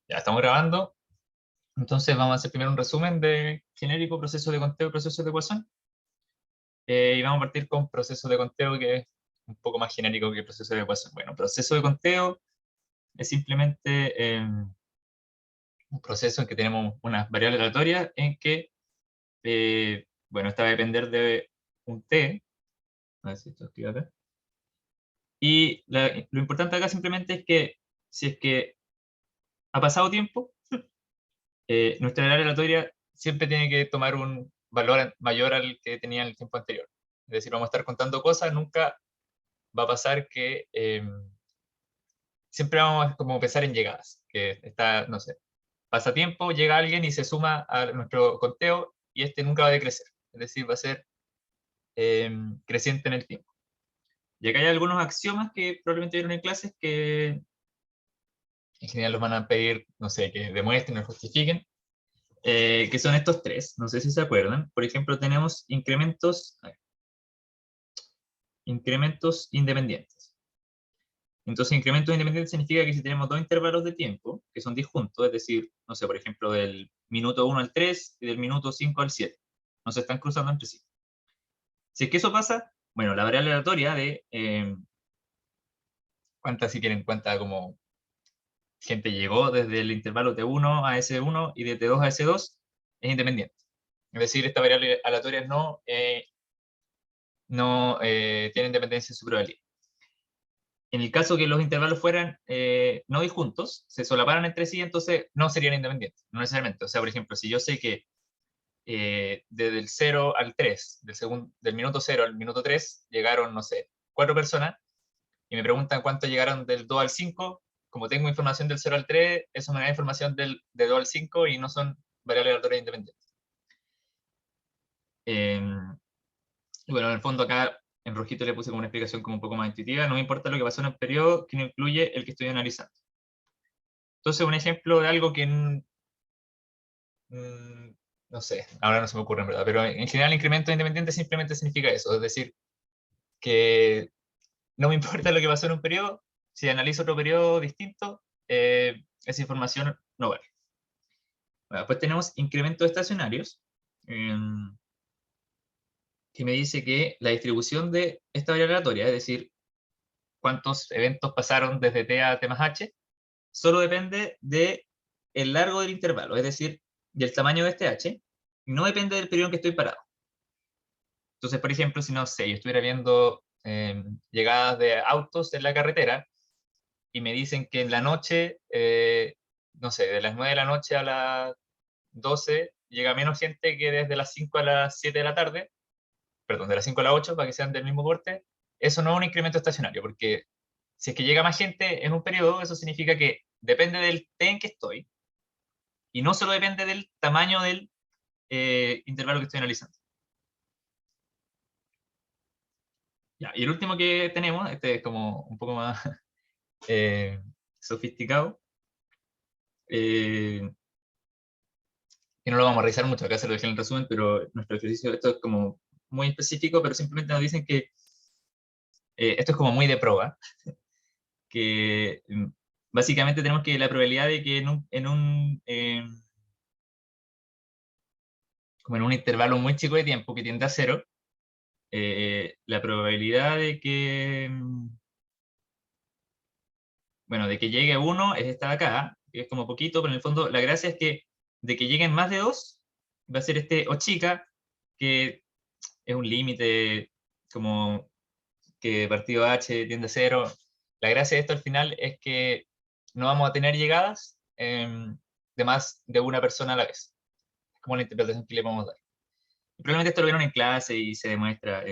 Ya estamos grabando. Entonces vamos a hacer primero un resumen de genérico, proceso de conteo y proceso de ecuación. Y vamos a partir con proceso de conteo, que es un poco más genérico que proceso de ecuación. Bueno, proceso de conteo es simplemente un proceso en que tenemos unas variables aleatorias en que, bueno, esta va a depender de un t. A ver si esto escribe acá. Y lo importante acá simplemente es que si es que ha pasado tiempo, nuestra variable aleatoria siempre tiene que tomar un valor mayor al que tenía en el tiempo anterior. Es decir, vamos a estar contando cosas, nunca va a pasar que siempre vamos a como pensar en llegadas, que está, no sé, pasa tiempo, llega alguien y se suma a nuestro conteo y este nunca va a decrecer. Es decir, va a ser creciente en el tiempo. Y acá hay algunos axiomas que probablemente vieron en clases que en general los van a pedir, no sé, que demuestren o justifiquen. Que son estos tres, no sé si se acuerdan. Por ejemplo, tenemos incrementos independientes. Entonces, incrementos independientes significa que si tenemos dos intervalos de tiempo, que son disjuntos, es decir, no sé, por ejemplo, del minuto 1 al 3 y del minuto 5 al 7, no se están cruzando entre sí. Si es que eso pasa, bueno, la variable aleatoria de cuánta, si quieren, cuánta como gente llegó desde el intervalo T1 a S1 y de T2 a S2 es independiente. Es decir, esta variable aleatoria no tienen dependencia en su probabilidad. En el caso que los intervalos fueran no disjuntos, se solaparan entre sí, entonces no serían independientes, no necesariamente. O sea, por ejemplo, si yo sé que desde el 0 al 3, del minuto 0 al minuto 3, llegaron, no sé, 4 personas, y me preguntan cuánto llegaron del 2 al 5, como tengo información del 0 al 3, eso me da información de 2 al 5 y no son variables aleatorias independientes. Y bueno, en el fondo acá en rojito le puse como una explicación como un poco más intuitiva. No me importa lo que pasó en el periodo que no incluye el que estoy analizando. Entonces, un ejemplo de algo que no sé, ahora no se me ocurre en verdad, pero en general incremento independiente simplemente significa eso, es decir, que no me importa lo que pasó en un periodo, si analizo otro periodo distinto, esa información no vale. Bueno, después tenemos incrementos estacionarios, que me dice que la distribución de esta variable aleatoria, es decir, cuántos eventos pasaron desde t a t más h, solo depende del largo del intervalo, es decir, del tamaño de este h, y no depende del periodo en que estoy parado. Entonces, por ejemplo, si no sé, yo estuviera viendo llegadas de autos en la carretera y me dicen que en la noche, no sé, de las 9 de la noche a las 12 llega menos gente que desde las 5 a las 7 de la tarde, perdón, de las 5 a las 8 para que sean del mismo porte, eso no es un incremento estacionario, porque si es que llega más gente en un periodo, eso significa que depende del T en que estoy, y no solo depende del tamaño del intervalo que estoy analizando. Ya, y el último que tenemos, este es como un poco más eh, sofisticado, que no lo vamos a revisar mucho, acá se lo dejé en el resumen, pero nuestro ejercicio, esto es como muy específico, pero simplemente nos dicen que esto es como muy de prueba, que básicamente tenemos que la probabilidad de que como en un intervalo muy chico de tiempo que tiende a cero, la probabilidad de que, bueno, de que llegue uno es esta de acá, que es como poquito, pero en el fondo la gracia es que de que lleguen más de dos, va a ser este o chica, que es un límite como que partido H tiende a cero. La gracia de esto al final es que no vamos a tener llegadas de más de una persona a la vez. Es como la interpretación que le podemos dar. Y probablemente esto lo vieron en clase y se demuestra,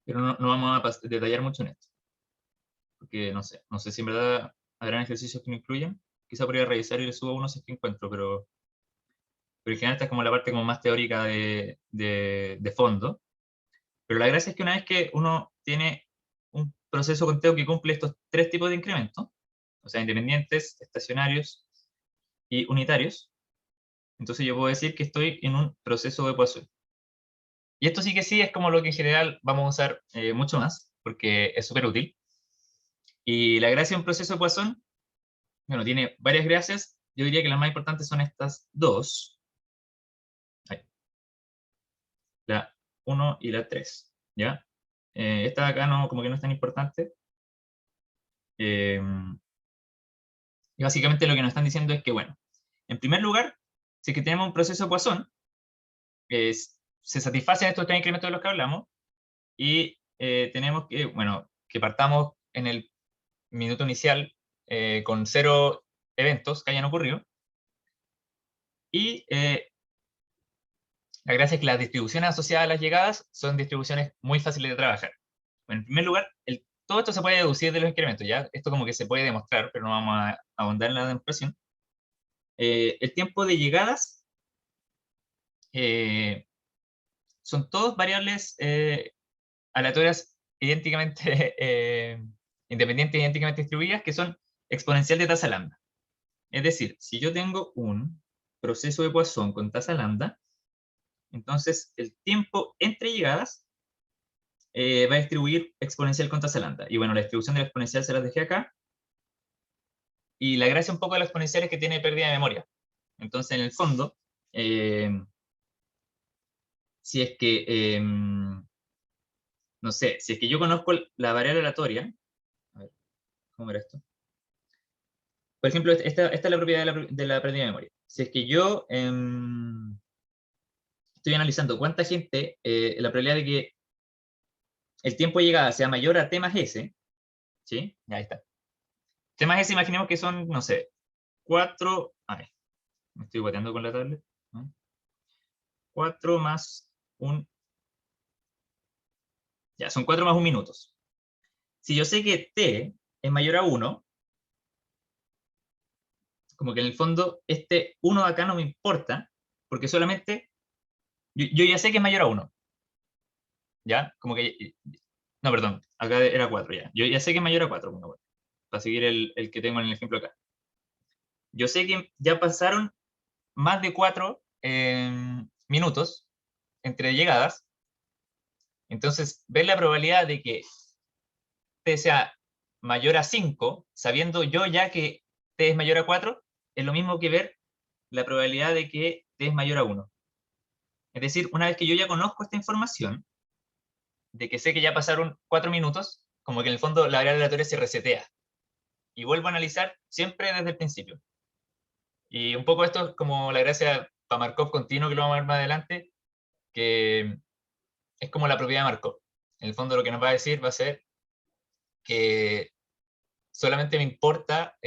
pero no vamos a detallar mucho en esto. Porque no sé si en verdad habrán ejercicios que no incluyan. Quizá podría revisar y le subo uno si es que encuentro, pero en general esta es como la parte como más teórica de fondo. Pero la gracia es que una vez que uno tiene un proceso conteo que cumple estos tres tipos de incrementos, o sea, independientes, estacionarios y unitarios, entonces yo puedo decir que estoy en un proceso de ecuación. Y esto sí que sí es como lo que en general vamos a usar mucho más, porque es súper útil. Y la gracia de un proceso de Poisson, bueno, tiene varias gracias. Yo diría que las más importantes son estas dos. Ahí. La 1 y la 3, ¿ya? Esta de acá no, como que no es tan importante. Y básicamente lo que nos están diciendo es que, bueno, en primer lugar, si es que tenemos un proceso de Poisson, se satisfacen estos tres incrementos de los que hablamos, y tenemos que, bueno, que partamos en el minuto inicial con 0 eventos que hayan ocurrido, y la gracia es que las distribuciones asociadas a las llegadas son distribuciones muy fáciles de trabajar. Bueno, en primer lugar, todo esto se puede deducir de los incrementos, ¿ya? Esto como que se puede demostrar, pero no vamos a ahondar en la demostración. El tiempo de llegadas son todos variables aleatorias idénticamente independientes, idénticamente distribuidas, que son exponencial de tasa lambda. Es decir, si yo tengo un proceso de Poisson con tasa lambda, entonces el tiempo entre llegadas va a distribuir exponencial con tasa lambda. Y bueno, la distribución de la exponencial se las dejé acá. Y la gracia un poco de la exponencial es que tiene pérdida de memoria. Entonces, en el fondo, si es que, no sé, si es que yo conozco la variable aleatoria, a ver, ¿cómo era esto? Por ejemplo, esta es la propiedad de la pérdida de memoria. Si es que yo estoy analizando cuánta gente, la probabilidad de que el tiempo de llegada sea mayor a t más s, ¿sí? Ahí está. T más s, imaginemos que son, no sé, 4, a ver, me estoy guateando con la tablet, ¿no? 4 más un, ya, son 4 más 1 minutos. Si yo sé que t es mayor a 1, como que en el fondo este 1 de acá no me importa, porque solamente yo ya sé que es mayor a 1, ¿ya? Como que, no, perdón, acá era 4 ya. Yo ya sé que es mayor a 4, bueno, para seguir el que tengo en el ejemplo acá. Yo sé que ya pasaron más de 4 minutos entre llegadas, entonces ver la probabilidad de que t sea mayor a 5, sabiendo yo ya que t es mayor a 4, es lo mismo que ver la probabilidad de que t es mayor a 1. Es decir, una vez que yo ya conozco esta información, de que sé que ya pasaron 4 minutos, como que en el fondo la variable aleatoria se resetea. Y vuelvo a analizar siempre desde el principio. Y un poco esto es como la gracia para Markov continuo, que lo vamos a ver más adelante, que es como la propiedad de Markov. En el fondo lo que nos va a decir va a ser que solamente me importa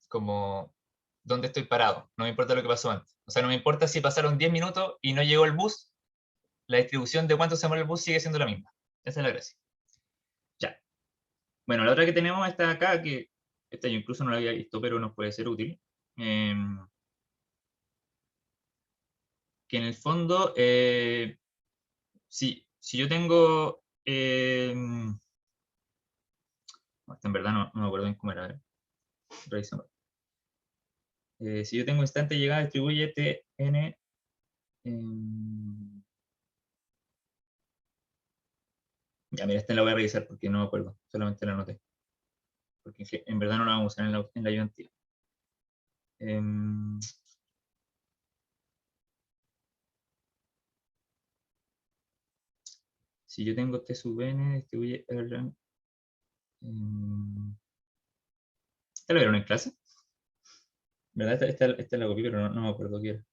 como dónde estoy parado, no me importa lo que pasó antes. O sea, no me importa si pasaron 10 minutos y no llegó el bus, la distribución de cuánto se demora el bus sigue siendo la misma. Esa es la gracia. Ya. Bueno, la otra que tenemos está acá, que esta yo incluso no la había visto, pero nos puede ser útil. Que en el fondo, si yo tengo... en verdad no me acuerdo bien cómo era. Revisamos. Si yo tengo instante de llegada, distribuye tn. Ya, mira, esta la voy a revisar porque no me acuerdo, solamente la anoté. Porque en verdad no la vamos a usar en la ayudantía. Si yo tengo t sub n, distribuye r. ¿Esta la vieron en clase? ¿Verdad? Esta la copié, pero no me acuerdo qué era.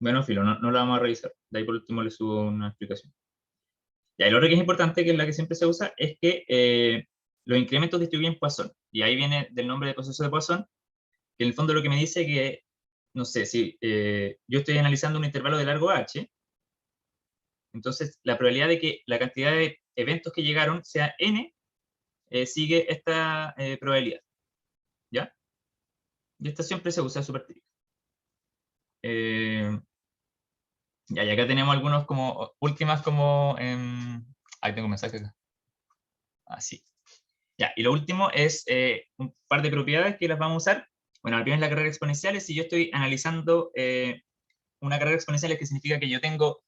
Bueno, filo, no la vamos a revisar. De ahí por último le subo una explicación. Ya, el otro que es importante, que es la que siempre se usa, es que los incrementos distribuyen Poisson. Y ahí viene del nombre de proceso de Poisson, que en el fondo lo que me dice que, no sé, si yo estoy analizando un intervalo de largo h, entonces la probabilidad de que la cantidad de eventos que llegaron sea n, sigue esta probabilidad. ¿Ya? Y esta siempre se usa súper típica. Ya, y acá tenemos algunos como últimas como... ahí tengo un mensaje acá. Así. Ya, y lo último es un par de propiedades que las vamos a usar. Bueno, la primera es la carrera exponencial. Si yo estoy analizando una carrera exponencial, es que significa que yo tengo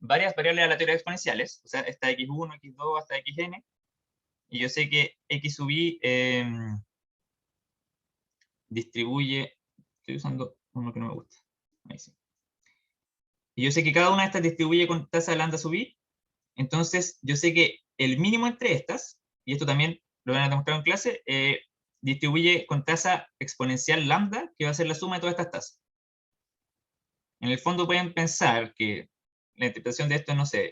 varias variables aleatorias exponenciales, o sea, está x1, x2 hasta xn, y yo sé que x sub i distribuye, estoy usando uno que no me gusta, ahí sí. Y yo sé que cada una de estas distribuye con tasa de lambda sub i, entonces yo sé que el mínimo entre estas, y esto también lo van a demostrar en clase, distribuye con tasa exponencial lambda, que va a ser la suma de todas estas tasas. En el fondo pueden pensar que la interpretación de esto es, no sé,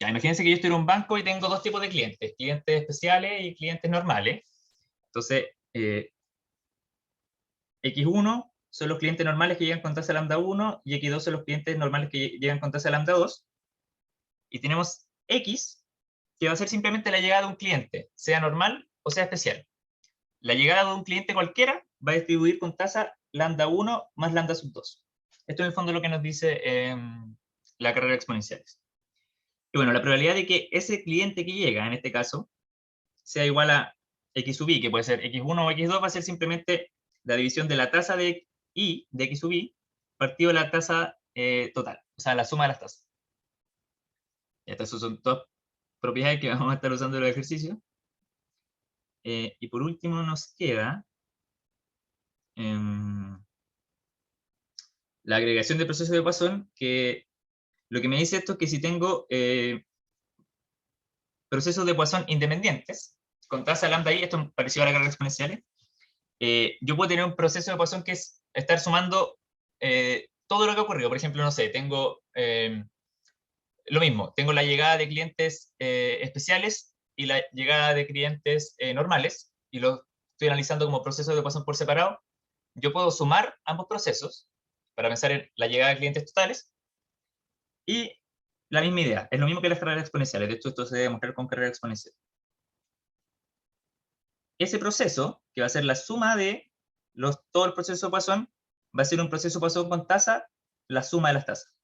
ya, imagínense que yo estoy en un banco y tengo dos tipos de clientes, clientes especiales y clientes normales. Entonces, X1 son los clientes normales que llegan con tasa lambda 1 y X2 son los clientes normales que llegan con tasa lambda 2. Y tenemos X, que va a ser simplemente la llegada de un cliente, sea normal o sea especial. La llegada de un cliente cualquiera va a distribuir con tasa lambda 1 más lambda sub 2. Esto en el fondo es lo que nos dice la carrera de exponenciales. Y bueno, la probabilidad de que ese cliente que llega, en este caso, sea igual a x sub i, que puede ser x1 o x2, va a ser simplemente la división de la tasa de i de x sub i partido de la tasa total, o sea, la suma de las tasas. Y estas son todas propiedades que vamos a estar usando en el ejercicio. Y por último nos queda la agregación de procesos de Poisson, que lo que me dice esto es que si tengo procesos de Poisson independientes, con tasa lambda i, esto es parecido a la carga exponencial, yo puedo tener un proceso de Poisson que es estar sumando todo lo que ha ocurrido. Por ejemplo, no sé, tengo lo mismo, tengo la llegada de clientes especiales y la llegada de clientes normales, y lo estoy analizando como procesos de Poisson por separado. Yo puedo sumar ambos procesos para pensar en la llegada de clientes totales, y la misma idea, es lo mismo que las carreras exponenciales. De hecho, esto se debe demostrar con carreras exponenciales. Ese proceso, que va a ser la suma de todo el proceso de Poisson, va a ser un proceso de Poisson con tasa, la suma de las tasas.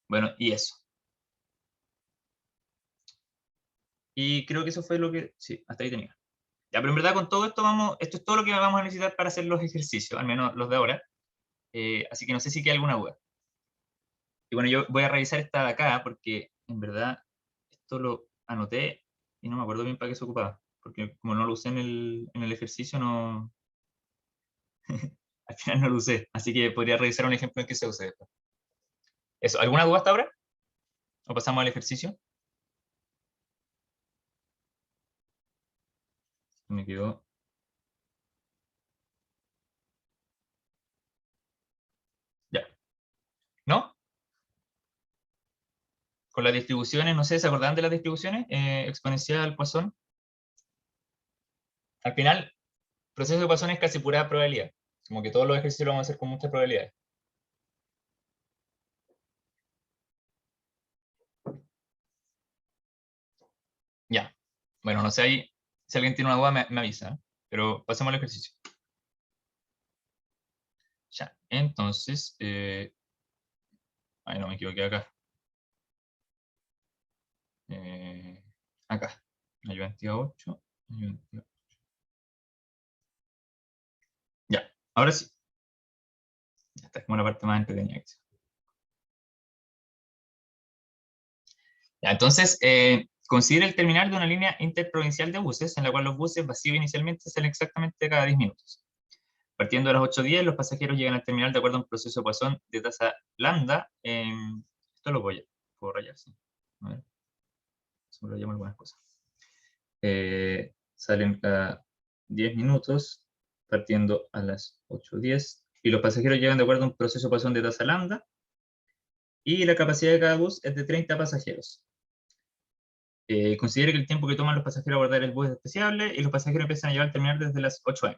Bueno, y eso. Y creo que eso fue lo que... Sí, hasta ahí tenía. Ya, pero en verdad con todo esto esto es todo lo que vamos a necesitar para hacer los ejercicios, al menos los de ahora. Así que no sé si queda alguna duda. Y bueno, yo voy a revisar esta de acá, porque en verdad esto lo anoté y no me acuerdo bien para qué se ocupaba. Porque como no lo usé en el ejercicio, no... Al final no lo usé. Así que podría revisar un ejemplo en que se use después. Eso, ¿alguna duda hasta ahora? ¿O pasamos al ejercicio? Me quedó... Ya. ¿No? Con las distribuciones, no sé, ¿se acordaban de las distribuciones? Exponencial, Poisson. Al final, proceso de Poisson es casi pura probabilidad. Como que todos los ejercicios lo vamos a hacer con muchas probabilidades. Ya. Bueno, no sé ahí, si alguien tiene una duda me avisa, ¿eh? Pero pasemos al ejercicio. Ya, entonces, ay, no me equivoqué acá. Acá. Hay 28. Ya, ahora sí. Esta es como la parte más entretenida. Ya, entonces, considera el terminal de una línea interprovincial de buses en la cual los buses vacíos inicialmente salen exactamente cada 10 minutos. Partiendo de las 8:10, los pasajeros llegan al terminal de acuerdo a un proceso de Poisson de tasa lambda. Esto lo voy a puedo rayar, sí. A ver, se me rayamos algunas cosas. Salen cada 10 minutos, partiendo a las 8:10, y los pasajeros llegan de acuerdo a un proceso de Poisson de tasa lambda, y la capacidad de cada bus es de 30 pasajeros. Considere que el tiempo que toman los pasajeros a abordar el bus es despreciable, y los pasajeros empiezan a llegar al terminal desde las 8 am.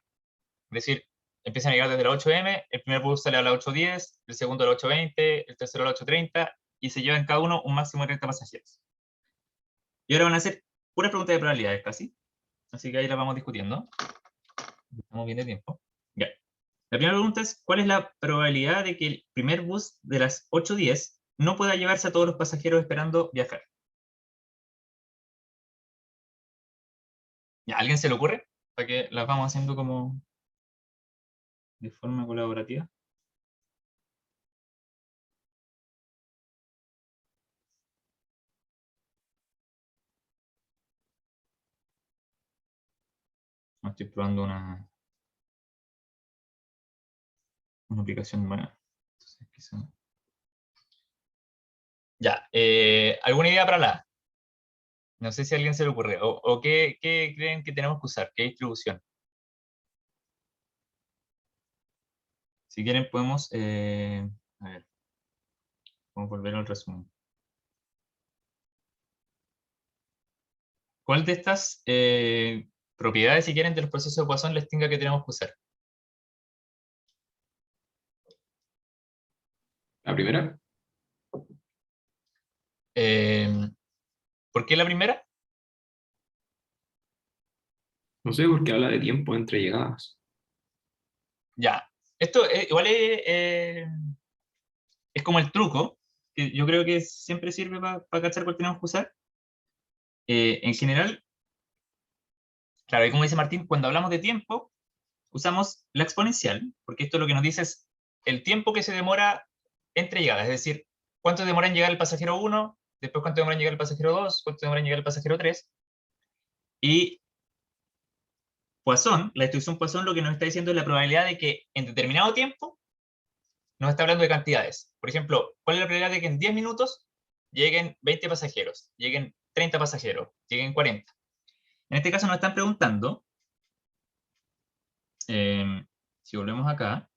Es decir, empiezan a llegar desde las 8 am, el primer bus sale a las 8:10, el segundo a las 8:20, el tercero a las 8:30, y se llevan cada uno un máximo de 30 pasajeros. Y ahora van a hacer puras preguntas de probabilidades casi, así que ahí las vamos discutiendo. Estamos bien de tiempo. Ya. La primera pregunta es, ¿cuál es la probabilidad de que el primer bus de las 8:10 no pueda llevarse a todos los pasajeros esperando viajar? ¿Ya? ¿A alguien se le ocurre? Para que las vamos haciendo como... de forma colaborativa. No, estoy probando una aplicación nueva. Entonces, quizá... Ya, ¿alguna idea para la? No sé si a alguien se le ocurre. ¿O qué creen que tenemos que usar? ¿Qué distribución? Si quieren podemos... a ver, vamos a volver al resumen. ¿Cuál de estas propiedades, si quieren, de los procesos de Poisson les tenga que tenemos que usar? ¿La primera? ¿Por qué la primera? No sé, porque habla de tiempo entre llegadas. Ya. Esto igual es como el truco, que yo creo que siempre sirve para cachar cuál tenemos que usar. En general, claro, y como dice Martín, cuando hablamos de tiempo, usamos la exponencial, porque esto lo que nos dice es el tiempo que se demora entre llegadas, es decir, cuánto demora en llegar el pasajero 1, después cuánto demora en llegar el pasajero 2, cuánto demora en llegar el pasajero 3, y Poisson, la distribución Poisson lo que nos está diciendo es la probabilidad de que en determinado tiempo nos está hablando de cantidades. Por ejemplo, ¿cuál es la probabilidad de que en 10 minutos lleguen 20 pasajeros, lleguen 30 pasajeros, lleguen 40? En este caso nos están preguntando, si volvemos acá,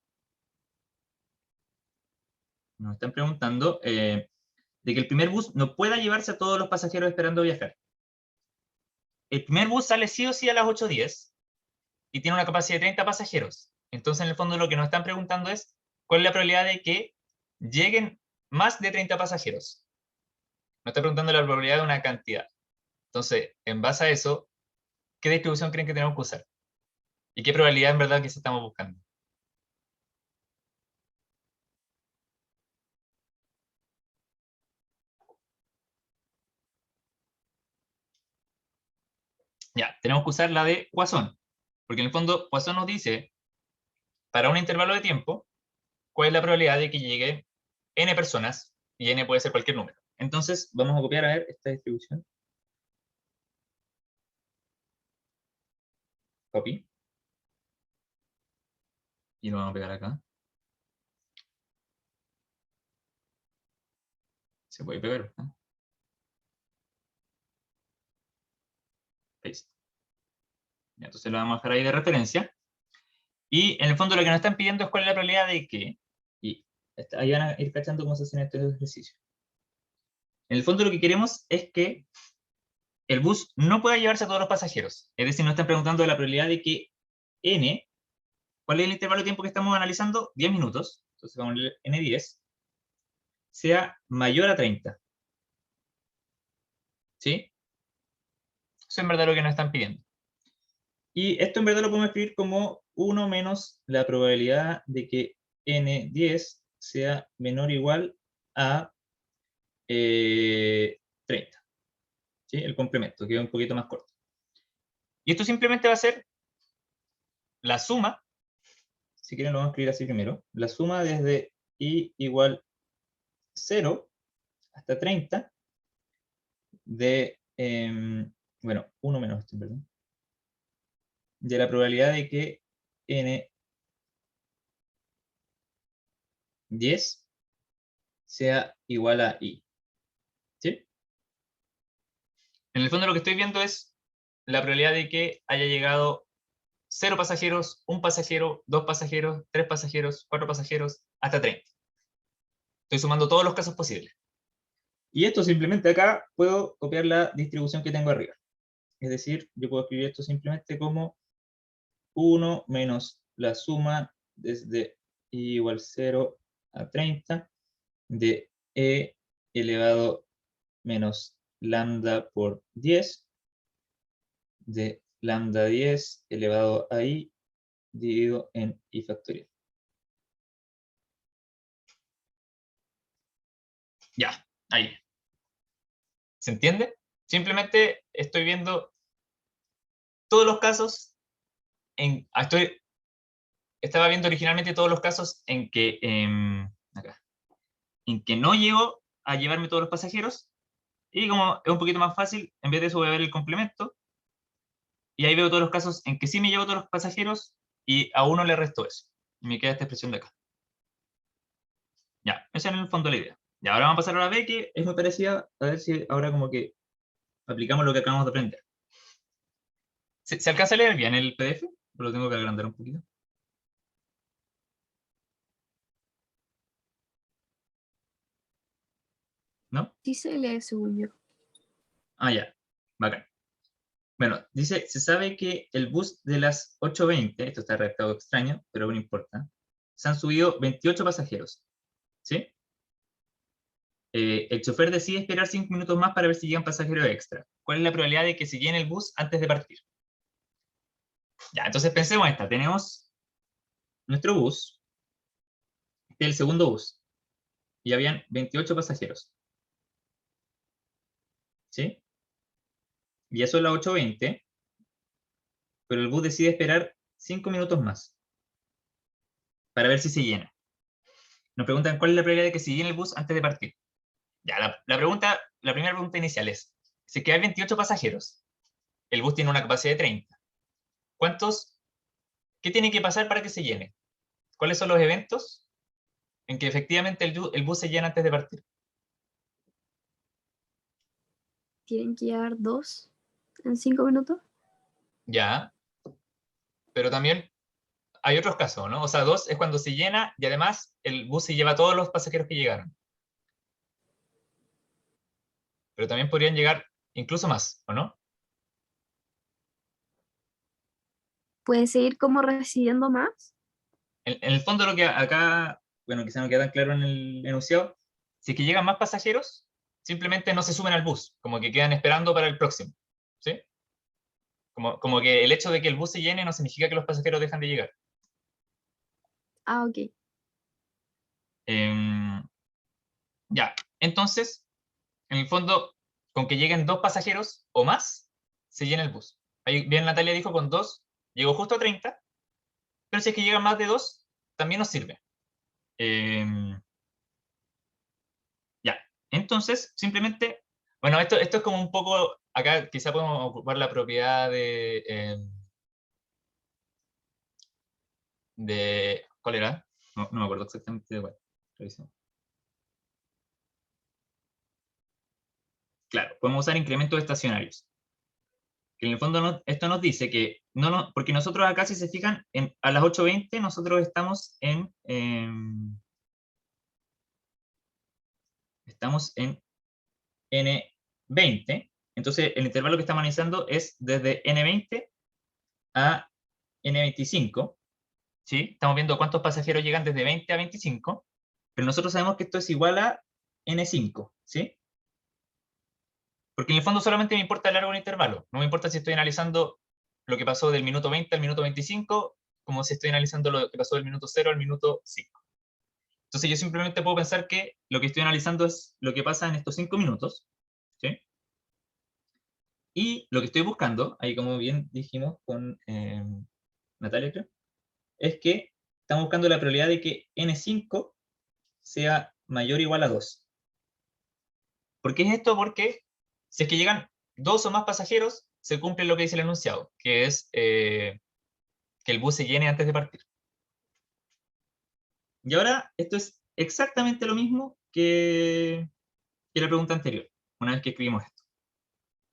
nos están preguntando de que el primer bus no pueda llevarse a todos los pasajeros esperando viajar. El primer bus sale sí o sí a las 8:10 y tiene una capacidad de 30 pasajeros. Entonces, en el fondo, lo que nos están preguntando es cuál es la probabilidad de que lleguen más de 30 pasajeros. Nos está preguntando la probabilidad de una cantidad. Entonces, en base a eso, ¿qué distribución creen que tenemos que usar? ¿Y qué probabilidad en verdad que se estamos buscando? Ya, tenemos que usar la de Poisson. Porque en el fondo, Poisson nos dice, para un intervalo de tiempo, cuál es la probabilidad de que lleguen n personas, y n puede ser cualquier número. Entonces, vamos a copiar, a ver, esta distribución. Copy. Y lo vamos a pegar acá. Se puede pegar, ¿no? Paste. Ya, entonces lo vamos a dejar ahí de referencia. Y en el fondo lo que nos están pidiendo es cuál es la probabilidad de que, y ahí van a ir cachando cómo se hacen estos ejercicios. En el fondo lo que queremos es que el bus no pueda llevarse a todos los pasajeros. Es decir, nos están preguntando de la probabilidad de que n, ¿cuál es el intervalo de tiempo que estamos analizando? 10 minutos. Entonces vamos a poner n10, sea mayor a 30. ¿Sí? Eso es en verdad lo que nos están pidiendo. Y esto en verdad lo podemos escribir como 1 menos la probabilidad de que n10 sea menor o igual a 30. ¿Sí? El complemento, queda un poquito más corto. Y esto simplemente va a ser la suma, si quieren lo vamos a escribir así primero, la suma desde i igual 0 hasta 30 de, bueno, 1 menos esto, perdón, de la probabilidad de que n10 sea igual a i. ¿Sí? En el fondo lo que estoy viendo es la probabilidad de que haya llegado 0 pasajeros, 1 pasajero, 2 pasajeros, 3 pasajeros, 4 pasajeros, hasta 30. Estoy sumando todos los casos posibles. Y esto simplemente acá puedo copiar la distribución que tengo arriba. Es decir, yo puedo escribir esto simplemente como 1 menos la suma desde i igual 0 a 30 de e elevado menos lambda por 10 de lambda 10 elevado a i dividido en i factorial. Ya, ahí. ¿Se entiende? Simplemente estoy viendo todos los casos, estoy estaba viendo originalmente todos los casos en que, acá, en que no llego a llevarme todos los pasajeros, y como es un poquito más fácil, en vez de eso voy a ver el complemento, y ahí veo todos los casos en que sí me llevo todos los pasajeros, y a uno le resto eso. Y me queda esta expresión de acá. Ya, esa es en el fondo la idea. Y ahora vamos a pasar a la B, que es muy parecida, a ver si ahora como que aplicamos lo que acabamos de aprender. ¿Se alcanza a leer bien el PDF? Lo tengo que agrandar un poquito. ¿No? Sí se lee según yo. Ah, ya. Bacán. Bueno, dice, se sabe que el bus de las 8:20, esto está redactado extraño, pero no importa, se han subido 28 pasajeros. ¿Sí? El chofer decide esperar 5 minutos más para ver si llegan pasajeros extra. ¿Cuál es la probabilidad de que se llene el bus antes de partir? Ya, entonces pensemos esta. Tenemos nuestro bus, este es el segundo bus, y habían 28 pasajeros. ¿Sí? Ya son las 8:20, pero el bus decide esperar 5 minutos más para ver si se llena. Nos preguntan cuál es la probabilidad de que se llene el bus antes de partir. Ya, la primera pregunta inicial es, si hay 28 pasajeros, el bus tiene una capacidad de 30. ¿Qué tiene que pasar para que se llene? ¿Cuáles son los eventos en que efectivamente el bus se llena antes de partir? Tienen que llegar 2 en 5 minutos. Ya, pero también hay otros casos, ¿no? O sea, 2 es cuando se llena y además el bus se lleva a todos los pasajeros que llegaron. Pero también podrían llegar incluso más, ¿o no? Puede seguir como recibiendo más. En el fondo lo que acá, bueno, quizá no queda tan claro en el enunciado, si es que llegan más pasajeros, simplemente no se suben al bus, como que quedan esperando para el próximo, ¿sí? Como que el hecho de que el bus se llene no significa que los pasajeros dejan de llegar. Ah, ok. Ya, entonces, en el fondo, con que lleguen 2 pasajeros o más, se llena el bus. Ahí bien Natalia dijo, con 2 llegó justo a 30, pero si es que llegan más de 2, también nos sirve. Ya, entonces, simplemente, bueno, esto es como un poco, acá quizá podemos ocupar la propiedad ¿cuál era? No me acuerdo exactamente de cuál. Revisemos. Claro, podemos usar incrementos estacionarios. Que en el fondo esto nos dice que, porque nosotros acá, si se fijan, a las 8:20 nosotros estamos en N20, entonces el intervalo que estamos analizando es desde N20 a N25, ¿sí? Estamos viendo cuántos pasajeros llegan desde 20 a 25, pero nosotros sabemos que esto es igual a N5, ¿sí? Porque en el fondo solamente me importa el largo del intervalo, no me importa si estoy analizando lo que pasó del minuto 20 al minuto 25, como si estoy analizando lo que pasó del minuto 0 al minuto 5. Entonces yo simplemente puedo pensar que lo que estoy analizando es lo que pasa en estos 5 minutos, ¿sí? Y lo que estoy buscando, ahí como bien dijimos con Natalia, creo, es que estamos buscando la probabilidad de que N5 sea mayor o igual a 2. ¿Por qué es esto? Porque si es que llegan 2 o más pasajeros, se cumple lo que dice el enunciado, que es que el bus se llene antes de partir. Y ahora, esto es exactamente lo mismo que la pregunta anterior, una vez que escribimos esto.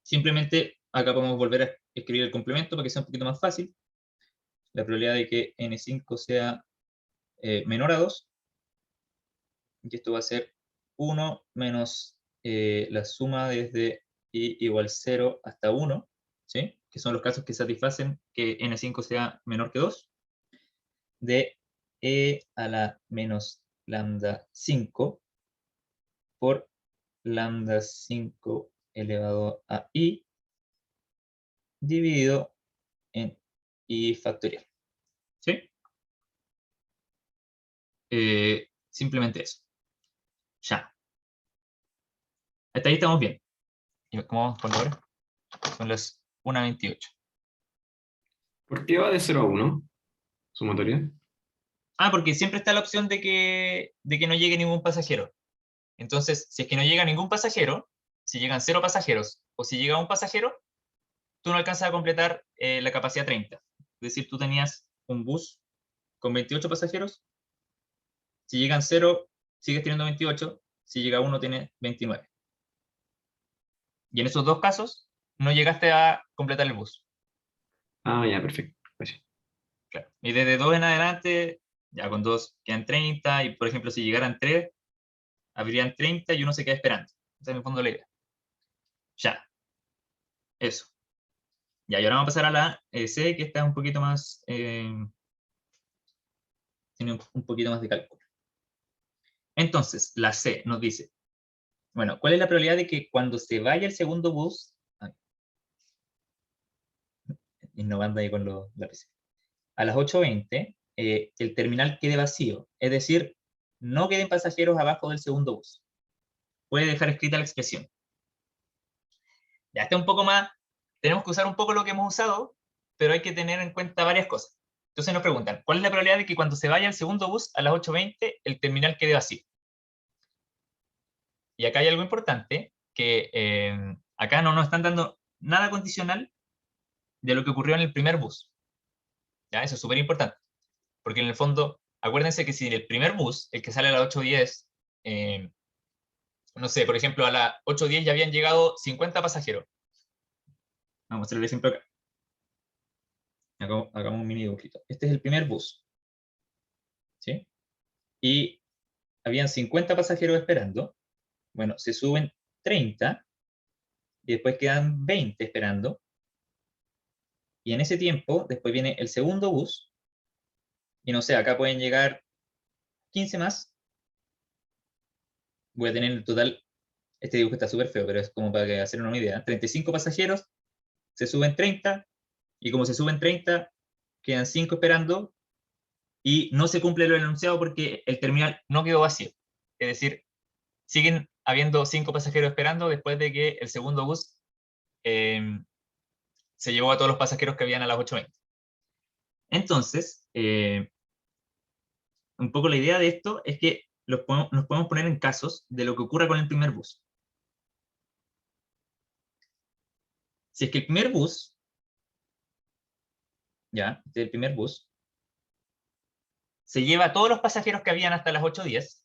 Simplemente acá podemos volver a escribir el complemento para que sea un poquito más fácil. La probabilidad de que N5 sea menor a 2, y esto va a ser 1 menos la suma desde i igual 0 hasta 1, ¿sí? Que son los casos que satisfacen que N5 sea menor que 2, de e a la menos lambda 5 por lambda 5 elevado a i dividido en i factorial, ¿sí? Simplemente eso. Ya. Hasta ahí estamos bien. ¿Y cómo vamos con la hora? Son las 1:28. ¿Por qué va de 0 a 1 sumatoria? Porque siempre está la opción de que no llegue ningún pasajero. Entonces, si es que no llega ningún pasajero, si llegan 0 pasajeros, o si llega un pasajero, tú no alcanzas a completar la capacidad 30. Es decir, tú tenías un bus con 28 pasajeros, si llegan 0, sigues teniendo 28, si llega 1, tienes 29. Y en esos dos casos, no llegaste a completar el bus. Ah, ya, perfecto. Gracias. Claro. Y desde 2 en adelante, ya con 2 quedan 30, y por ejemplo, si llegaran 3, habrían 30 y uno se queda esperando. Esa es en el fondo la idea. Ya, eso. Ya, y ahora vamos a pasar a la C, que está un poquito más, tiene un poquito más de cálculo. Entonces, la C nos dice, bueno, ¿cuál es la probabilidad de que cuando se vaya el segundo bus, innovando ahí con los lápices, a las 8:20, el terminal quede vacío? Es decir, no queden pasajeros abajo del segundo bus. Puede dejar escrita la expresión. Ya está un poco más, tenemos que usar un poco lo que hemos usado, pero hay que tener en cuenta varias cosas. Entonces nos preguntan, ¿cuál es la probabilidad de que cuando se vaya el segundo bus a las 8:20 el terminal quede vacío? Y acá hay algo importante, que acá no nos están dando nada condicional de lo que ocurrió en el primer bus. ¿Ya? Eso es súper importante, porque en el fondo, acuérdense que si en el primer bus, el que sale a las 8:10, no sé, por ejemplo, a las 8:10 ya habían llegado 50 pasajeros. Vamos a hacer el ejemplo acá. Hagamos un mini dibujito. Este es el primer bus. ¿Sí? Y habían 50 pasajeros esperando. Bueno, se suben 30 y después quedan 20 esperando. Y en ese tiempo, después viene el segundo bus. Y no sé, acá pueden llegar 15 más. Voy a tener en total, este dibujo está súper feo, pero es como para que hacer una idea. 35 pasajeros, se suben 30, y como se suben 30, quedan 5 esperando, y no se cumple lo anunciado porque el terminal no quedó vacío. Es decir, siguen habiendo 5 pasajeros esperando después de que el segundo bus se llevó a todos los pasajeros que habían a las 8:20. Entonces, un poco la idea de esto es que nos podemos poner en casos de lo que ocurra con el primer bus. Si es que el primer bus, ya, el primer bus, se lleva a todos los pasajeros que habían hasta las 8:10,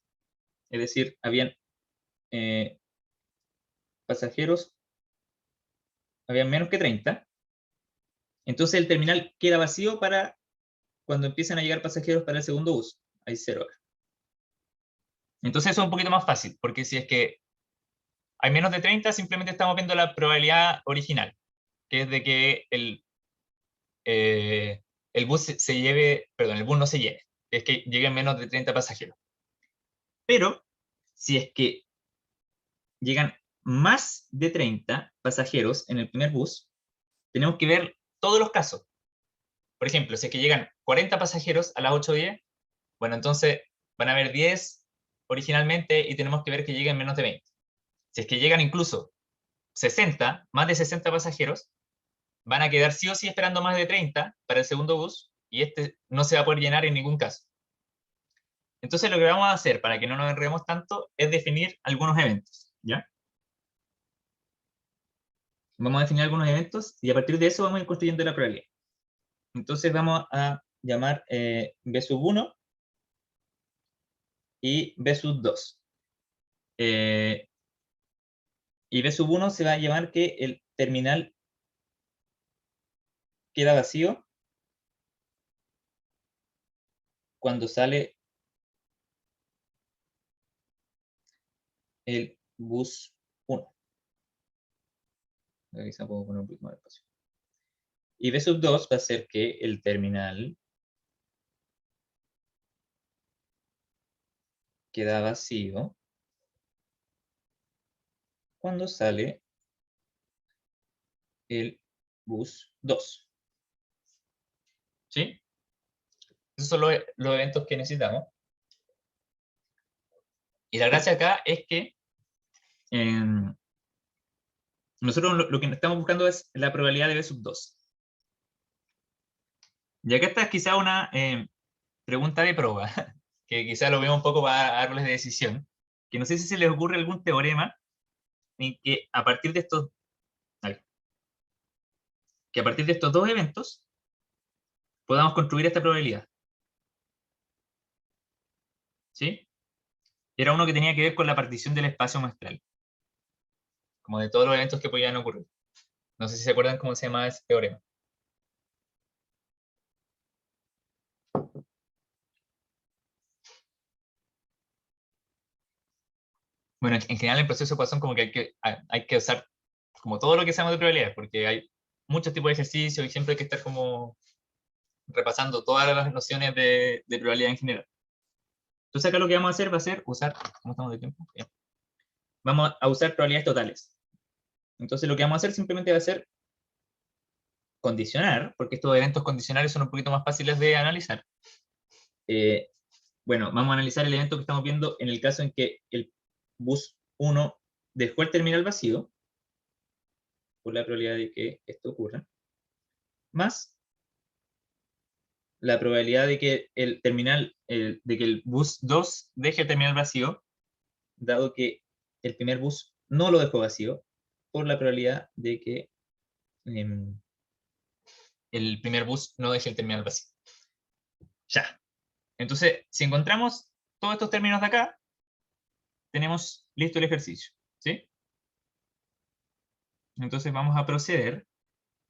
es decir, habían pasajeros, habían menos que 30, entonces el terminal queda vacío para cuando empiezan a llegar pasajeros para el segundo bus. Hay 0 acá. Entonces eso es un poquito más fácil, porque si es que hay menos de 30, simplemente estamos viendo la probabilidad original, que es de que el bus se lleve, perdón, el bus no se lleve, es que lleguen menos de 30 pasajeros. Pero si es que llegan más de 30 pasajeros en el primer bus, tenemos que ver todos los casos. Por ejemplo, si es que llegan 40 pasajeros a las 8:10, bueno, entonces van a haber 10 originalmente y tenemos que ver que lleguen menos de 20. Si es que llegan incluso 60, más de 60 pasajeros, van a quedar sí o sí esperando más de 30 para el segundo bus y este no se va a poder llenar en ningún caso. Entonces lo que vamos a hacer para que no nos enredemos tanto es definir algunos eventos, ¿ya? Vamos a definir algunos eventos y a partir de eso vamos a ir construyendo la probabilidad. Entonces vamos a llamar B sub 1 y B sub 2. Y B sub 1 se va a llamar que el terminal queda vacío cuando sale el bus 1. Quizá puedo poner un poquito más de espacio. Y B sub 2 va a ser que el terminal queda vacío cuando sale el bus 2. ¿Sí? Esos son los eventos que necesitamos. Y la gracia acá es que nosotros lo que estamos buscando es la probabilidad de B sub 2. Y acá está quizá pregunta de prueba, que quizá lo veo un poco para árboles de decisión, que no sé si se les ocurre algún teorema en que a partir de estos, ay, que a partir de estos dos eventos podamos construir esta probabilidad. ¿Sí? Era uno que tenía que ver con la partición del espacio muestral, como de todos los eventos que podían ocurrir. No sé si se acuerdan cómo se llama ese teorema. Bueno, en general el proceso de Poisson como que hay que usar como todo lo que sabemos de probabilidades, porque hay muchos tipos de ejercicios y siempre hay que estar como repasando todas las nociones de probabilidad en general. Entonces acá lo que vamos a hacer va a ser usar, ¿cómo estamos de tiempo? Bien. Vamos a usar probabilidades totales. Entonces lo que vamos a hacer simplemente va a ser condicionar, porque estos eventos condicionales son un poquito más fáciles de analizar. Bueno, vamos a analizar el evento que estamos viendo en el caso en que el bus 1 dejó el terminal vacío, por la probabilidad de que esto ocurra, más la probabilidad de que el terminal, de que el bus 2 deje el terminal vacío, dado que el primer bus no lo dejó vacío, por la probabilidad de que el primer bus no deje el terminal vacío. Ya. Entonces, si encontramos todos estos términos de acá, tenemos listo el ejercicio, ¿sí? Entonces vamos a proceder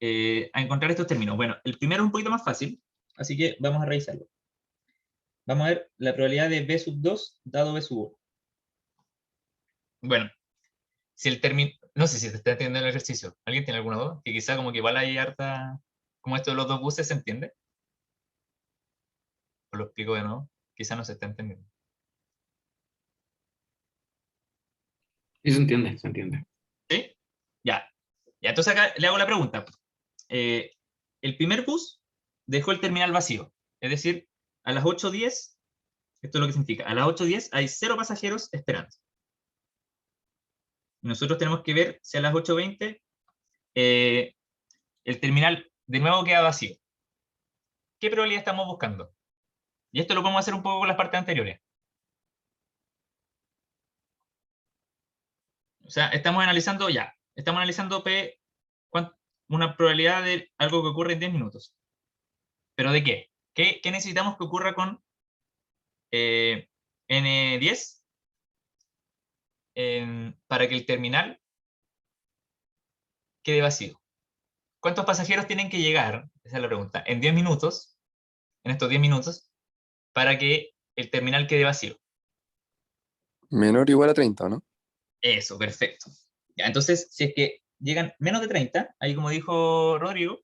a encontrar estos términos. Bueno, el primero es un poquito más fácil, así que vamos a revisarlo. Vamos a ver la probabilidad de B sub 2 dado B sub 1. Bueno, si el término, no sé si se está entendiendo el ejercicio. ¿Alguien tiene alguna duda? Que quizá como que igual hay harta, como esto de los dos buses, ¿se entiende? Os lo explico de nuevo, quizá no se está entendiendo. Sí, se entiende, se entiende. ¿Sí? Ya. Ya, entonces acá le hago la pregunta. El primer bus dejó el terminal vacío, es decir, a las 8:10, esto es lo que significa, a las 8:10 hay 0 pasajeros esperando. Nosotros tenemos que ver si a las 8:20 el terminal de nuevo queda vacío. ¿Qué probabilidad estamos buscando? Y esto lo podemos hacer un poco con las partes anteriores. O sea, estamos analizando P, una probabilidad de algo que ocurre en 10 minutos. ¿Pero de qué? ¿Qué necesitamos que ocurra con N10 para que el terminal quede vacío? ¿Cuántos pasajeros tienen que llegar? Esa es la pregunta. En 10 minutos, en estos 10 minutos, para que el terminal quede vacío. Menor o igual a 30, ¿no? Eso, perfecto. Ya, entonces, si es que llegan menos de 30, ahí como dijo Rodrigo,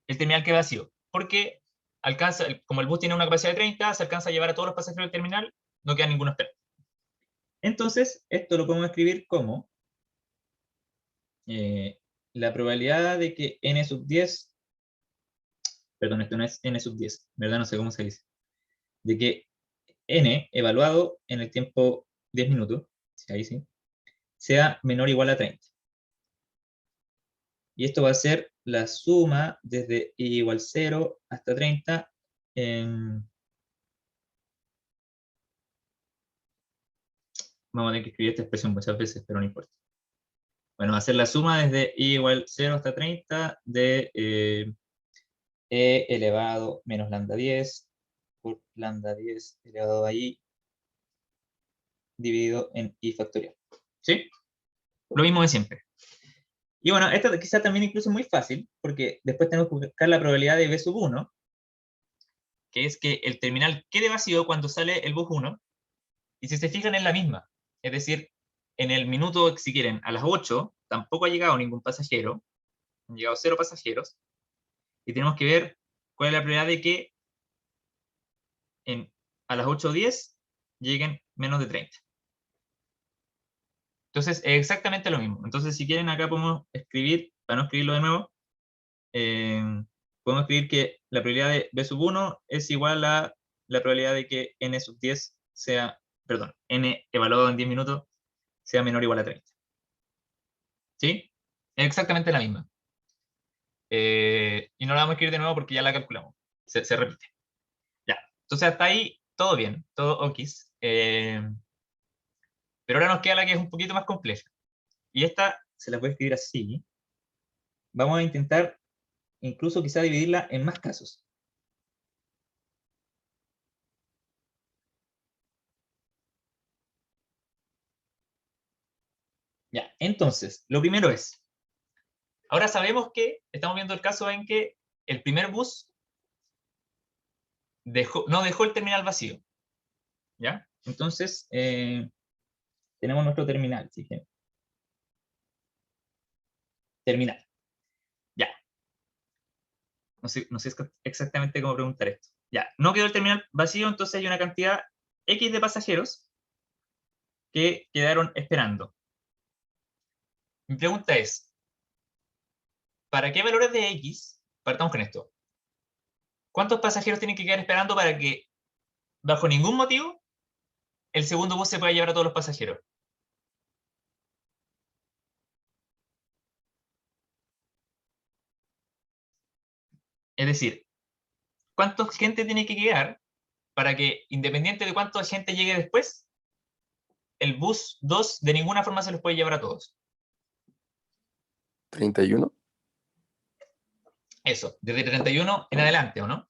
el terminal queda vacío. Porque alcanza, como el bus tiene una capacidad de 30, se alcanza a llevar a todos los pasajeros del terminal, no queda ninguno esperando. Entonces, esto lo podemos escribir como la probabilidad de que n sub 10, perdón, esto no es n sub 10, ¿verdad? No sé cómo se dice. De que n evaluado en el tiempo 10 minutos, ahí sí, sea menor o igual a 30. Y esto va a ser la suma desde i igual 0 hasta 30 vamos a tener que escribir esta expresión muchas veces, pero no importa. Bueno, va a ser la suma desde i igual 0 hasta 30 de e elevado menos lambda 10 por lambda 10 elevado a i dividido en i factorial. ¿Sí? Lo mismo de siempre. Y bueno, esta quizá también incluso es muy fácil, porque después tenemos que buscar la probabilidad de b sub 1, que es que el terminal quede vacío cuando sale el bus 1, y si se fijan es la misma. Es decir, en el minuto, si quieren, a las 8, tampoco ha llegado ningún pasajero, han llegado 0 pasajeros, y tenemos que ver cuál es la probabilidad de que a las 8:10 lleguen menos de 30. Entonces, es exactamente lo mismo. Entonces, si quieren, acá podemos escribir, para no escribirlo de nuevo, podemos escribir que la probabilidad de b sub 1 es igual a la probabilidad de que n sub 10 sea, perdón, n evaluado en 10 minutos sea menor o igual a 30. ¿Sí? Es exactamente la misma. Y no la vamos a escribir de nuevo porque ya la calculamos. Se repite. Entonces hasta ahí todo bien, todo ok. Pero ahora nos queda la que es un poquito más compleja. Y esta se la puede escribir así. Vamos a intentar incluso quizá dividirla en más casos. Ya, entonces, lo primero es, ahora sabemos que estamos viendo el caso en que el primer bus no dejó el terminal vacío. ¿Ya? Entonces, tenemos nuestro terminal. ¿Sí? Terminal. Ya. No sé exactamente cómo preguntar esto. Ya, no quedó el terminal vacío, entonces hay una cantidad X de pasajeros que quedaron esperando. Mi pregunta es, ¿para qué valores de X? Partamos con esto. ¿Cuántos pasajeros tienen que quedar esperando para que, bajo ningún motivo, el segundo bus se pueda llevar a todos los pasajeros? Es decir, ¿cuánta gente tiene que quedar para que, independiente de cuánta gente llegue después, el bus 2 de ninguna forma se los puede llevar a todos? 31. Eso, desde 31 en adelante, ¿o no?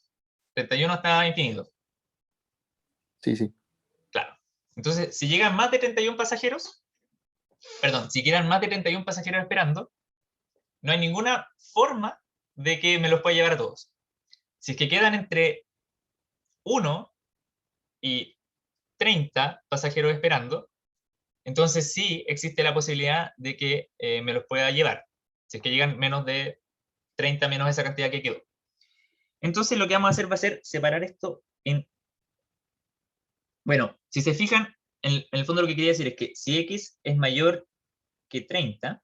31 hasta infinito. Sí, sí. Claro. Entonces, si llegan más de 31 pasajeros, perdón, si quedan más de 31 pasajeros esperando, no hay ninguna forma de que me los pueda llevar a todos. Si es que quedan entre 1 y 30 pasajeros esperando, entonces sí existe la posibilidad de que me los pueda llevar. Si es que llegan menos de 30 menos esa cantidad que quedó. Entonces lo que vamos a hacer va a ser separar esto en... Bueno, si se fijan, en el fondo lo que quería decir es que si X es mayor que 30,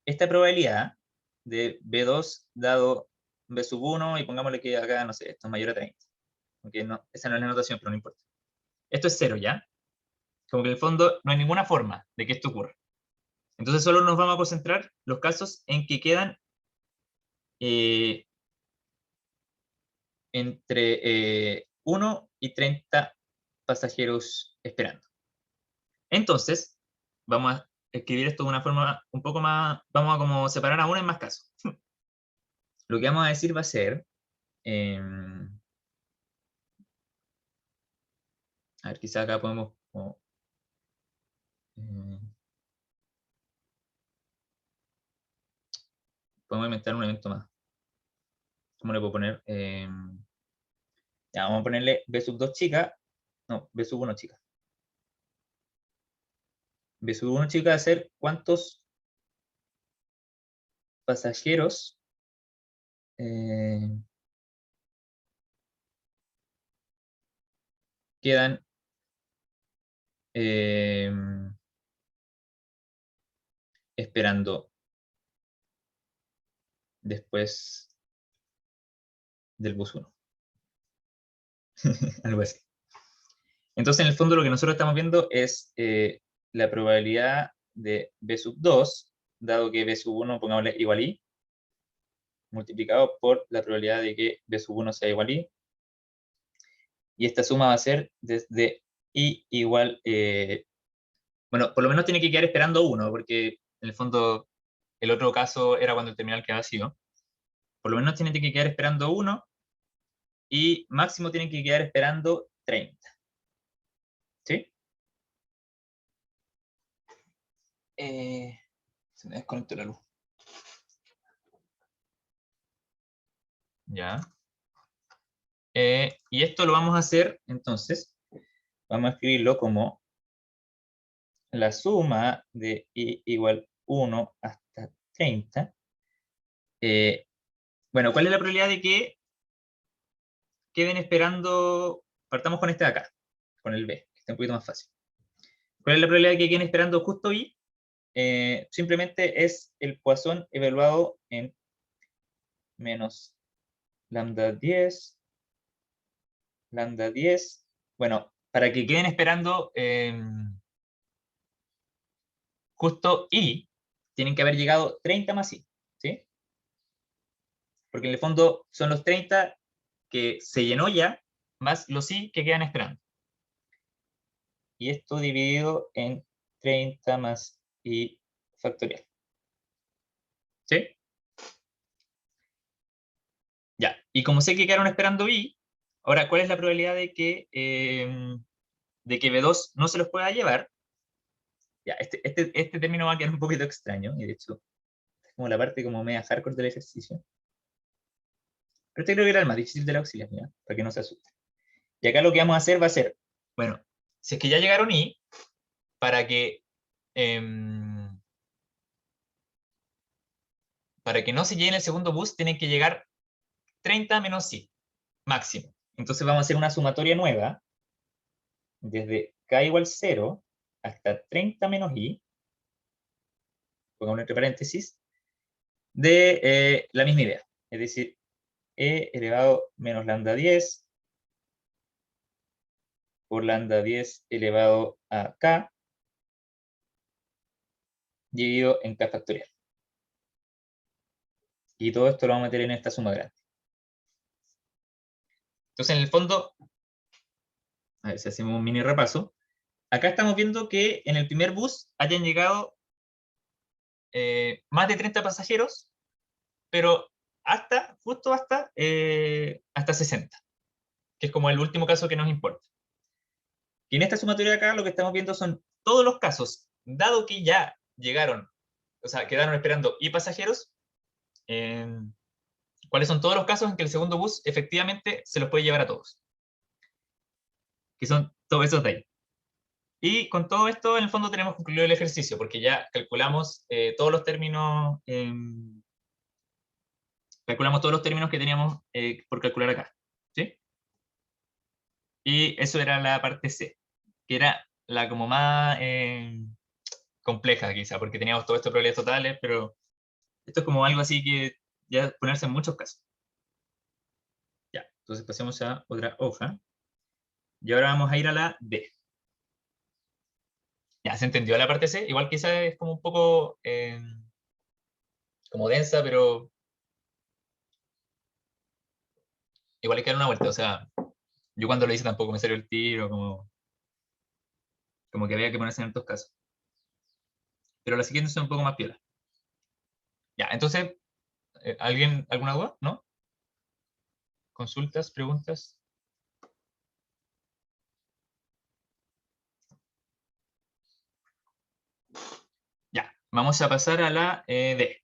esta probabilidad de B2 dado B sub 1, y pongámosle que acá, no sé, esto es mayor a 30. Aunque no, esa no es la notación, pero no importa. Esto es 0, ¿ya? Como que en el fondo no hay ninguna forma de que esto ocurra. Entonces solo nos vamos a concentrar los casos en que quedan entre 1 y 30 pasajeros esperando. Entonces, vamos a escribir esto de una forma un poco más, vamos a como separar a uno en más casos. Lo que vamos a decir va a ser, a ver, quizá acá podemos, podemos inventar un evento más. ¿Cómo le puedo poner? Ya, vamos a ponerle B sub 2 chica, no, B sub 1 chica. B sub 1 chica va a ser cuántos pasajeros quedan esperando después del bus 1. Algo así. Entonces, en el fondo, lo que nosotros estamos viendo es la probabilidad de B sub 2, dado que B sub 1, pongámosle igual I, multiplicado por la probabilidad de que B sub 1 sea igual I. Y esta suma va a ser desde I igual, bueno, por lo menos tiene que quedar esperando 1, porque en el fondo el otro caso era cuando el terminal queda vacío. Por lo menos tiene que quedar esperando 1 y máximo tiene que quedar esperando 30. ¿Sí? Se me desconectó la luz. Ya. Y esto lo vamos a hacer, entonces, vamos a escribirlo como la suma de I igual 1 hasta 30. Bueno, ¿cuál es la probabilidad de que queden esperando? Partamos con este de acá, con el B, que está un poquito más fácil. ¿Cuál es la probabilidad de que queden esperando justo I? Simplemente es el Poisson evaluado en menos lambda 10, lambda 10. Bueno, para que queden esperando justo I, tienen que haber llegado 30 más I, ¿sí? Porque en el fondo son los 30 que se llenó ya, más los i que quedan esperando. Y esto dividido en 30 más i factorial. ¿Sí? Ya, y como sé que quedaron esperando i, ahora, ¿cuál es la probabilidad de que B2 no se los pueda llevar? Ya, este término va a quedar un poquito extraño, y de hecho, es como la parte como media hardcore del ejercicio. Pero este creo que era el más difícil de la auxiliar, ¿ya? Para que no se asusten. Y acá lo que vamos a hacer va a ser, bueno, si es que ya llegaron i, para que no se llene el segundo bus, tienen que llegar 30 menos i, máximo. Entonces vamos a hacer una sumatoria nueva, desde k igual 0 hasta 30 menos i, pongamos entre paréntesis, de la misma idea. Es decir, e elevado menos lambda 10 por lambda 10 elevado a k dividido en k factorial. Y todo esto lo vamos a meter en esta suma grande. Entonces, en el fondo, a ver si hacemos un mini repaso. Acá estamos viendo que en el primer bus hayan llegado más de 30 pasajeros, pero justo hasta 60, que es como el último caso que nos importa. Y en esta sumatoria de acá lo que estamos viendo son todos los casos, dado que ya llegaron, o sea, quedaron esperando y pasajeros, cuáles son todos los casos en que el segundo bus efectivamente se los puede llevar a todos. Que son todos esos de ahí. Y con todo esto, en el fondo, tenemos concluido el ejercicio, porque ya calculamos todos los términos, que teníamos por calcular acá. ¿Sí? Y eso era la parte C, que era la como más compleja quizá, porque teníamos todo esto de probabilidades totales, pero esto es como algo así que ya ponerse en muchos casos. Ya, entonces pasemos a otra hoja. Y ahora vamos a ir a la D. Ya, se entendió la parte C, igual quizá es como un poco como densa, pero igual hay que dar una vuelta. O sea, yo cuando lo hice tampoco me salió el tiro, como que había que ponerse en estos casos. Pero las siguientes son un poco más piolas. Ya, entonces, ¿alguna duda? ¿No? ¿Consultas? ¿Preguntas? Ya, vamos a pasar a la D.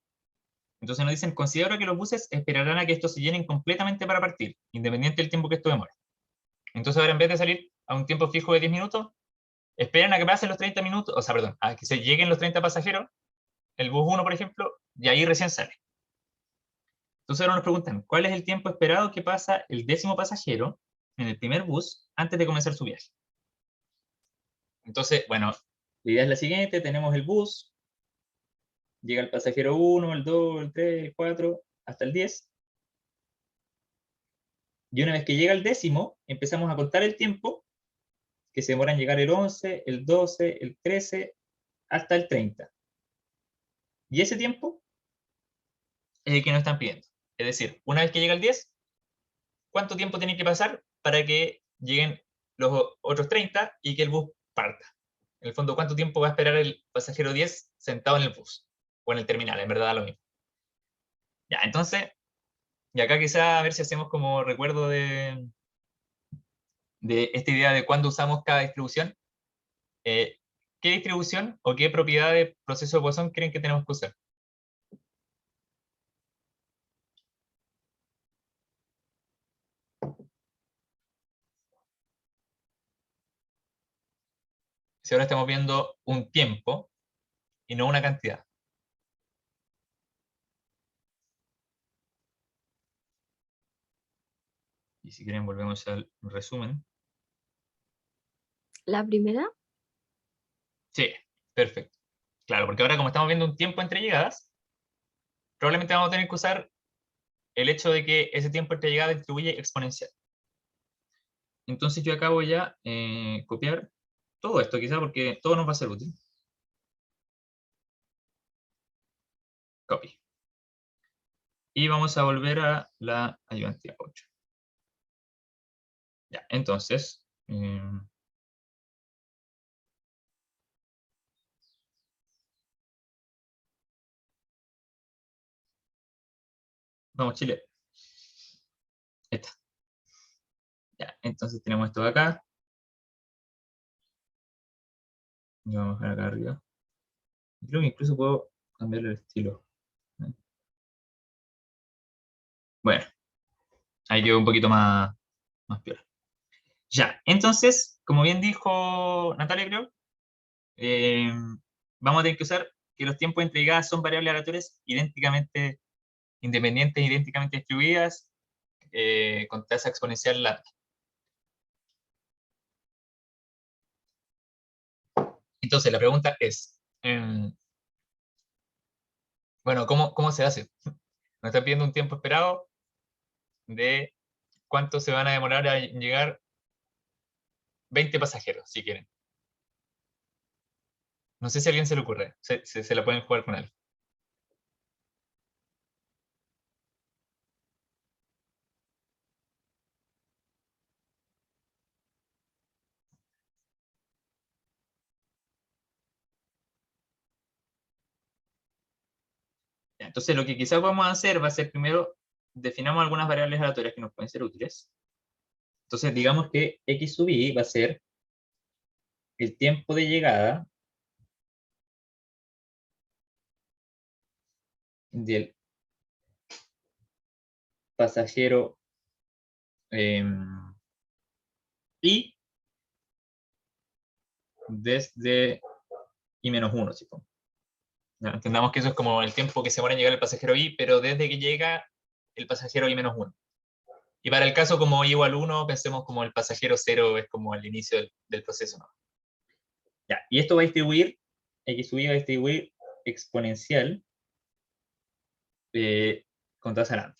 Entonces nos dicen, considera que los buses esperarán a que estos se llenen completamente para partir, independiente del tiempo que esto demore. Entonces ahora en vez de salir a un tiempo fijo de 10 minutos, esperan a que pasen los 30 minutos, o sea, perdón, a que se lleguen los 30 pasajeros, el bus 1, por ejemplo, y ahí recién sale. Entonces ahora nos preguntan, ¿cuál es el tiempo esperado que pasa el 10º pasajero en el primer bus antes de comenzar su viaje? Entonces, bueno, la idea es la siguiente, tenemos el bus, llega el pasajero 1, el 2, el 3, el 4, hasta el 10. Y una vez que llega el 10º, empezamos a contar el tiempo que se demora en llegar el 11, el 12, el 13, hasta el 30. Y ese tiempo es el que nos están pidiendo. Es decir, una vez que llega el 10, ¿cuánto tiempo tiene que pasar para que lleguen los otros 30 y que el bus parta? En el fondo, ¿cuánto tiempo va a esperar el pasajero 10 sentado en el bus? O en el terminal, en verdad lo mismo. Ya, entonces, y acá quizá a ver si hacemos como recuerdo de esta idea de cuándo usamos cada distribución. ¿Qué distribución o qué propiedad de proceso de Poisson creen que tenemos que usar? Si ahora estamos viendo un tiempo y no una cantidad. Y si quieren volvemos al resumen. La primera, Sí, perfecto. Claro, porque ahora como estamos viendo un tiempo entre llegadas, probablemente vamos a tener que usar el hecho de que ese tiempo entre llegadas distribuye exponencial. Entonces yo acá voy a copiar todo esto, quizá porque todo nos va a ser útil. Copy. Y vamos a volver a la ayudantía 8. Ya, entonces, vamos, Chile. Esta. Ya, entonces tenemos esto de acá. Y vamos a ver acá arriba. Creo que incluso puedo cambiarle el estilo. Bueno, ahí quedó un poquito más piola. Ya, entonces, como bien dijo Natalia, creo, eh, vamos a tener que usar que los tiempos entre llegadas son variables aleatorias idénticamente independientes, idénticamente distribuidas, con tasa exponencial larga. Entonces, la pregunta es, bueno, ¿cómo se hace? Nos está pidiendo un tiempo esperado de cuánto se van a demorar a llegar 20 pasajeros, si quieren. No sé si a alguien se le ocurre, se la pueden jugar con él. Entonces, lo que quizás vamos a hacer va a ser primero, definamos algunas variables aleatorias que nos pueden ser útiles. Entonces, digamos que x sub i va a ser el tiempo de llegada del pasajero i desde i-1, supongo. Entendamos que eso es como el tiempo que se demora en llegar el pasajero i, pero desde que llega el pasajero i-1. Y para el caso como i igual 1, pensemos como el pasajero 0 es como el inicio del proceso, ¿no? Ya, y esto va a distribuir, x sub i va a distribuir exponencial con tasa lambda.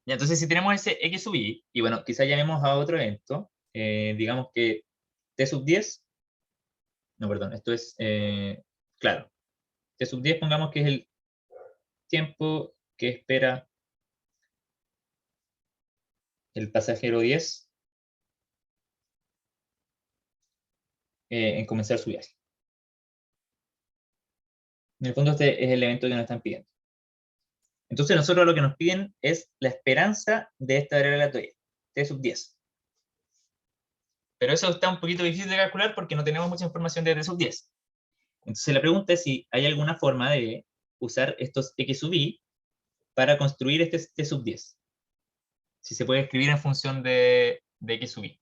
Ya, entonces si tenemos ese x sub i, y bueno, quizás llamemos a otro evento, digamos que t sub 10, no, perdón, esto es, claro, t sub 10 pongamos que es el tiempo que espera el pasajero 10 en comenzar su viaje. En el fondo este es el evento que nos están pidiendo. Entonces nosotros lo que nos piden es la esperanza de esta variable aleatoria, t sub 10. Pero eso está un poquito difícil de calcular porque no tenemos mucha información de t sub 10. Entonces la pregunta es si hay alguna forma de usar estos x sub i para construir este t sub 10. Si se puede escribir en función de x sub i.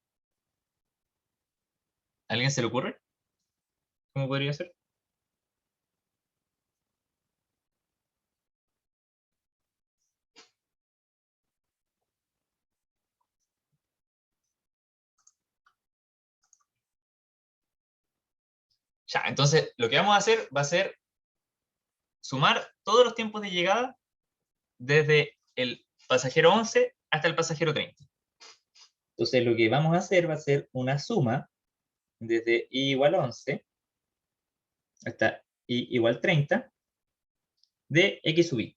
¿A alguien se le ocurre? ¿Cómo podría ser? Ya, entonces lo que vamos a hacer va a ser sumar todos los tiempos de llegada desde el pasajero 11 hasta el pasajero 30. Entonces lo que vamos a hacer va a ser una suma desde i igual 11 hasta i igual 30 de x sub i.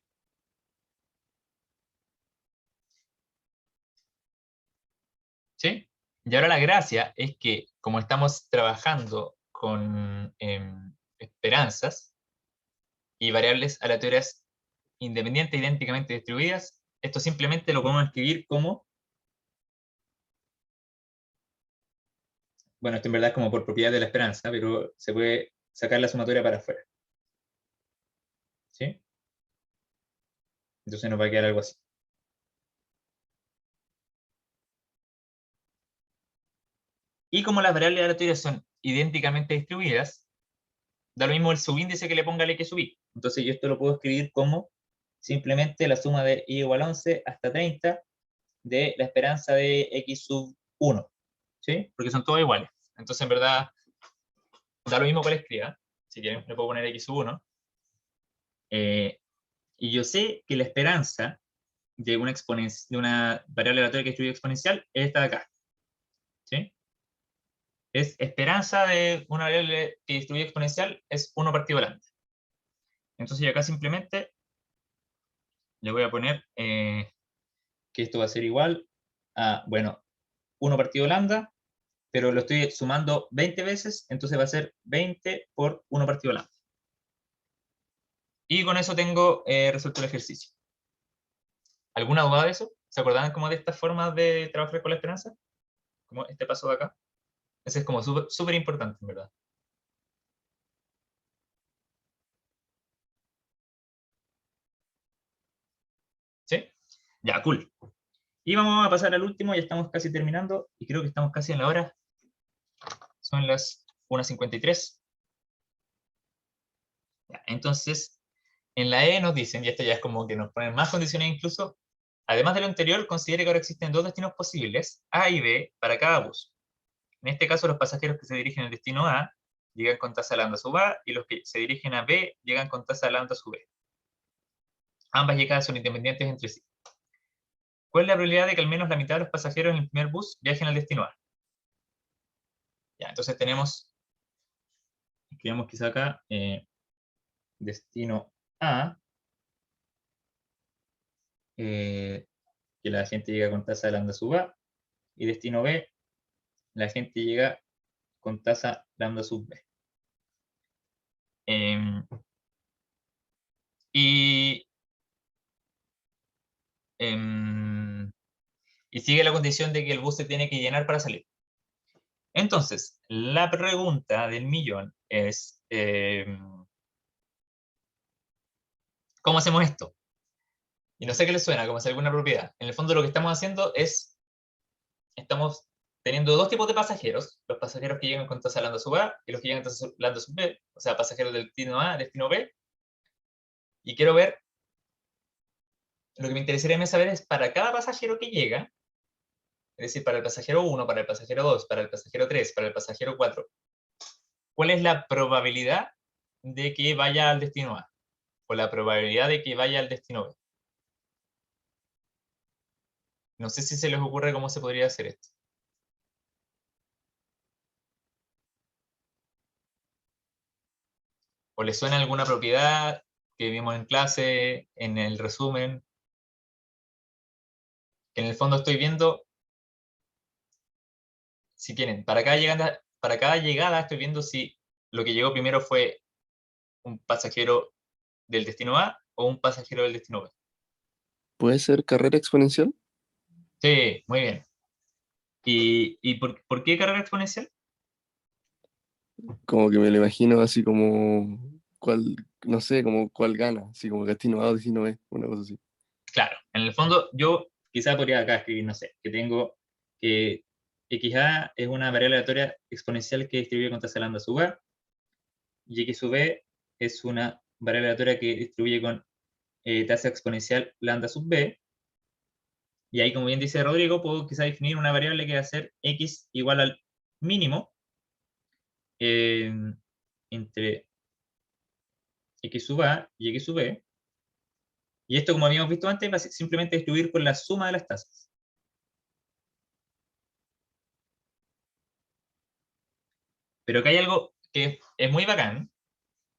¿Sí? Y ahora la gracia es que como estamos trabajando con esperanzas y variables aleatorias independientes idénticamente distribuidas, esto simplemente lo podemos escribir como, bueno, esto en verdad es como por propiedad de la esperanza, pero se puede sacar la sumatoria para afuera. ¿Sí? Entonces nos va a quedar algo así. Y como las variables aleatorias son idénticamente distribuidas, da lo mismo el subíndice que le ponga al x sub i. Entonces yo esto lo puedo escribir como simplemente la suma de i igual 11 hasta 30 de la esperanza de x sub 1. ¿Sí? Porque son todas iguales. Entonces en verdad da lo mismo cuál escriba. Si quieren le puedo poner x sub 1. Y yo sé que la esperanza de una variable aleatoria que distribuye exponencial es esta de acá. ¿Sí? Es esperanza de una variable que distribuye exponencial es 1 partido delante. Entonces yo acá simplemente le voy a poner que esto va a ser igual a, bueno, 1 partido lambda, pero lo estoy sumando 20 veces, entonces va a ser 20 por 1 partido lambda. Y con eso tengo resuelto el ejercicio. ¿Alguna duda de eso? ¿Se acordaban como de estas formas de trabajar con la esperanza? Como este paso de acá. Ese es como súper importante, en verdad. ¿Sí? Ya, cool. Y vamos a pasar al último, ya estamos casi terminando, y creo que estamos casi en la hora. Son las 1:53. Ya, entonces, en la E nos dicen, y esto ya es como que nos ponen más condiciones incluso, además de lo anterior, considere que ahora existen 2 destinos posibles, A y B, para cada bus. En este caso, los pasajeros que se dirigen al destino A llegan con tasa lambda sub A, y los que se dirigen a B llegan con tasa lambda sub B. Ambas llegadas son independientes entre sí. ¿Cuál es la probabilidad de que al menos la mitad de los pasajeros en el primer bus viajen al destino A? Ya, entonces tenemos, escribamos quizá acá, destino A, que la gente llega con tasa lambda sub A, y destino B, la gente llega con tasa lambda sub B. Y sigue la condición de que el bus se tiene que llenar para salir. Entonces, la pregunta del millón es, ¿cómo hacemos esto? Y no sé qué les suena, como si alguna propiedad. En el fondo lo que estamos haciendo es, estamos teniendo 2 tipos de pasajeros, los pasajeros que llegan con tasa lambda sub A y los que llegan con tasa lambda sub B, o sea, pasajeros del destino A, destino B, y quiero ver, lo que me interesaría saber es para cada pasajero que llega, es decir, para el pasajero 1, para el pasajero 2, para el pasajero 3, para el pasajero 4, ¿cuál es la probabilidad de que vaya al destino A? O la probabilidad de que vaya al destino B. No sé si se les ocurre cómo se podría hacer esto. ¿O les suena alguna propiedad que vimos en clase, en el resumen? Que en el fondo estoy viendo, si quieren, para cada llegada estoy viendo si lo que llegó primero fue un pasajero del destino A o un pasajero del destino B. ¿Puede ser carrera exponencial? Sí, muy bien. ¿Y por qué carrera exponencial? Como que me lo imagino así como cuál, no sé, como cuál gana, así como destino A o destino B, una cosa así. Claro, en el fondo yo quizá podría acá escribir, no sé, que tengo que XA es una variable aleatoria exponencial que distribuye con tasa lambda sub A, y X sub B es una variable aleatoria que distribuye con tasa exponencial lambda sub B, y ahí, como bien dice Rodrigo, puedo quizá definir una variable que va a ser X igual al mínimo eh, entre X sub A y X sub B, y esto, como habíamos visto antes, va a ser simplemente distribuir con la suma de las tasas. Pero acá hay algo que es muy bacán,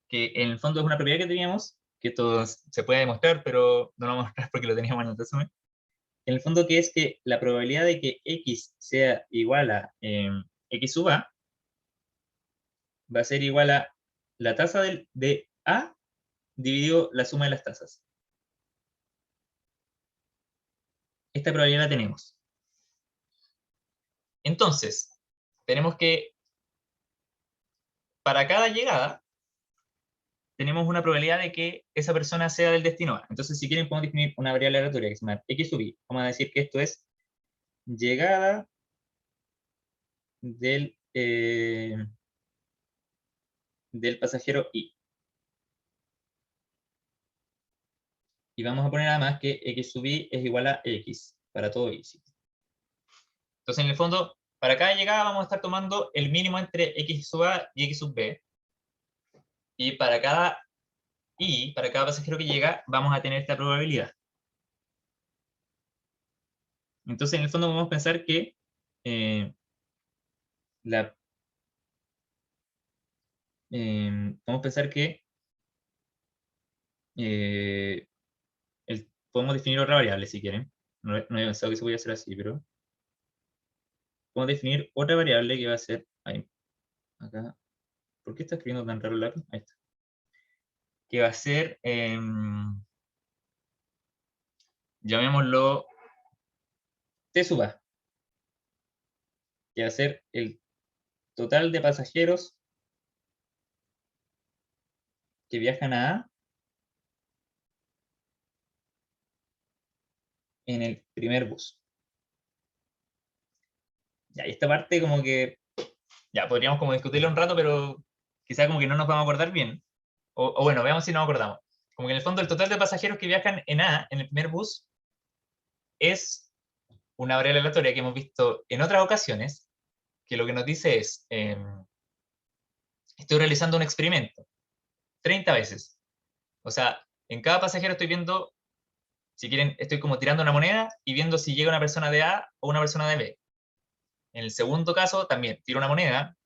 que en el fondo es una propiedad que teníamos, que esto se puede demostrar, pero no lo vamos a mostrar porque lo teníamos en el resumen. En el fondo, que es que la probabilidad de que X sea igual a X sub A va a ser igual a la tasa de A dividido la suma de las tasas. Esta probabilidad la tenemos. Entonces, tenemos que, para cada llegada, tenemos una probabilidad de que esa persona sea del destino A. Entonces, si quieren, podemos definir una variable aleatoria que se llama X sub I. Vamos a decir que esto es llegada del pasajero I. Y vamos a poner además que X sub I es igual a X para todo I. Entonces, en el fondo, para cada llegada vamos a estar tomando el mínimo entre X sub A y X sub B. Y para cada I, para cada pasajero que llega, vamos a tener esta probabilidad. Entonces, en el fondo, podemos pensar que la podemos pensar que podemos definir otra variable si quieren. No he pensado que se podía hacer así, pero podemos definir otra variable que va a ser, ahí, acá, ¿por qué está escribiendo tan raro el lápiz? Ahí está. Que va a ser, llamémoslo T sub A, que va a ser el total de pasajeros que viajan a A en el primer bus. Ya, y esta parte como que, ya, podríamos como discutirlo un rato, pero quizá como que no nos vamos a acordar bien. O bueno, veamos si nos acordamos. Como que en el fondo el total de pasajeros que viajan en A, en el primer bus, es una variable aleatoria que hemos visto en otras ocasiones, que lo que nos dice es, estoy realizando un experimento 30 veces. O sea, en cada pasajero estoy viendo, si quieren, estoy como tirando una moneda y viendo si llega una persona de A o una persona de B. En el segundo caso, también tiro una moneda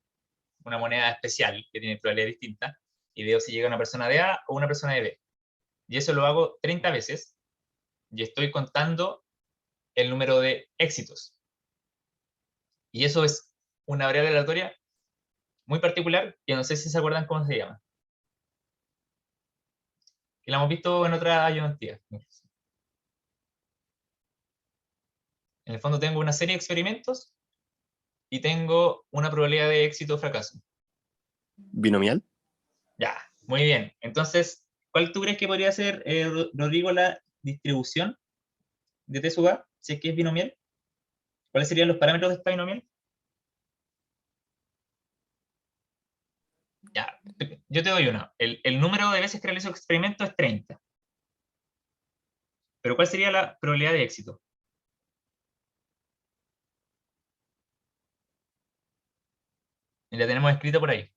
especial que tiene probabilidad distinta, y veo si llega una persona de A o una persona de B. Y eso lo hago 30 veces, y estoy contando el número de éxitos. Y eso es una variable aleatoria muy particular, que no sé si se acuerdan cómo se llama. Que la hemos visto en otras ayudantías. En el fondo tengo una serie de experimentos y tengo una probabilidad de éxito o fracaso. ¿Binomial? Ya, muy bien. Entonces, ¿cuál tú crees que podría ser, Rodrigo, la distribución de T sub A, si es que es binomial? ¿Cuáles serían los parámetros de esta binomial? Ya, yo te doy uno. El número de veces que realizo el experimento es 30. Pero ¿cuál sería la probabilidad de éxito? Y la tenemos escrita por ahí.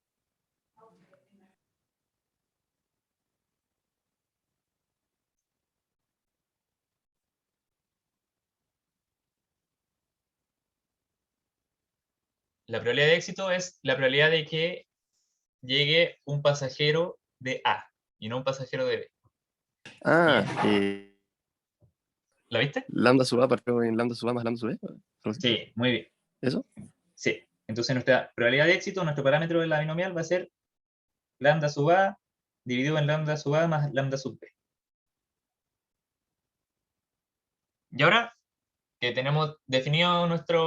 La probabilidad de éxito es la probabilidad de que llegue un pasajero de A y no un pasajero de B. Ah, ¿La viste? lambda sub A partido en lambda sub A más lambda sub B. ¿Algo así? Sí, muy bien. ¿Eso? Sí. Entonces nuestra probabilidad de éxito, nuestro parámetro de la binomial va a ser lambda sub A dividido en lambda sub A más lambda sub B. Y ahora que tenemos definido nuestra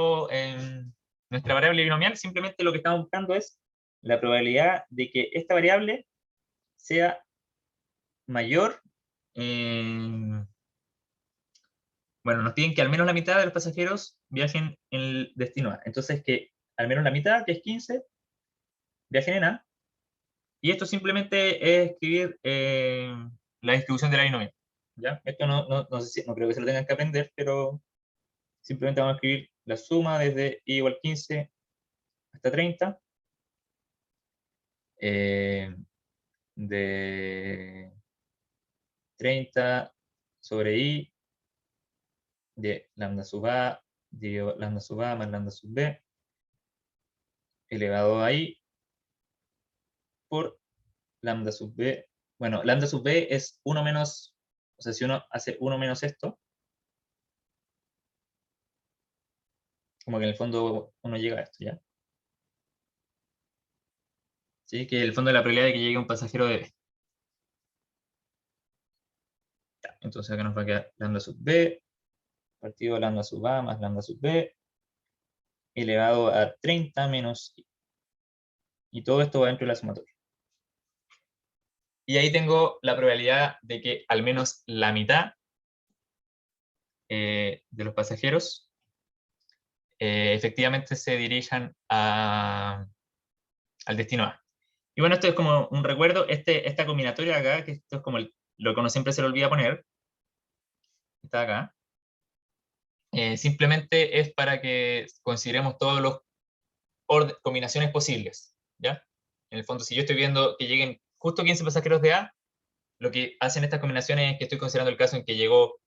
variable binomial, simplemente lo que estamos buscando es la probabilidad de que esta variable sea mayor. Bueno, nos piden que al menos la mitad de los pasajeros viajen en el destino A. Entonces, que al menos la mitad, que es 15, viajen en A. Y esto simplemente es escribir la distribución de la binomial. ¿Ya? Esto no sé no creo que se lo tengan que aprender, pero simplemente vamos a escribir la suma desde i igual 15 hasta 30 de 30 sobre i de lambda sub a dividido lambda sub a más lambda sub b elevado a i por lambda sub b. Bueno, lambda sub b es 1 menos, o sea, si uno hace 1 menos esto, como que en el fondo uno llega a esto, ¿ya? ¿Sí? Que el fondo de la probabilidad de que llegue un pasajero de B. Ya, entonces acá nos va a quedar lambda sub b, partido de lambda sub a más lambda sub b, elevado a 30 menos i. Y todo esto va dentro de la sumatoria. Y ahí tengo la probabilidad de que al menos la mitad de los pasajeros efectivamente se dirijan al destino A. Y bueno, esto es como un recuerdo, esta combinatoria acá, que esto es como lo que uno siempre se le olvida poner, está acá, simplemente es para que consideremos todas las combinaciones posibles, ¿ya? En el fondo, si yo estoy viendo que lleguen justo 15 pasajeros de A, lo que hacen estas combinaciones es que estoy considerando el caso en que llegó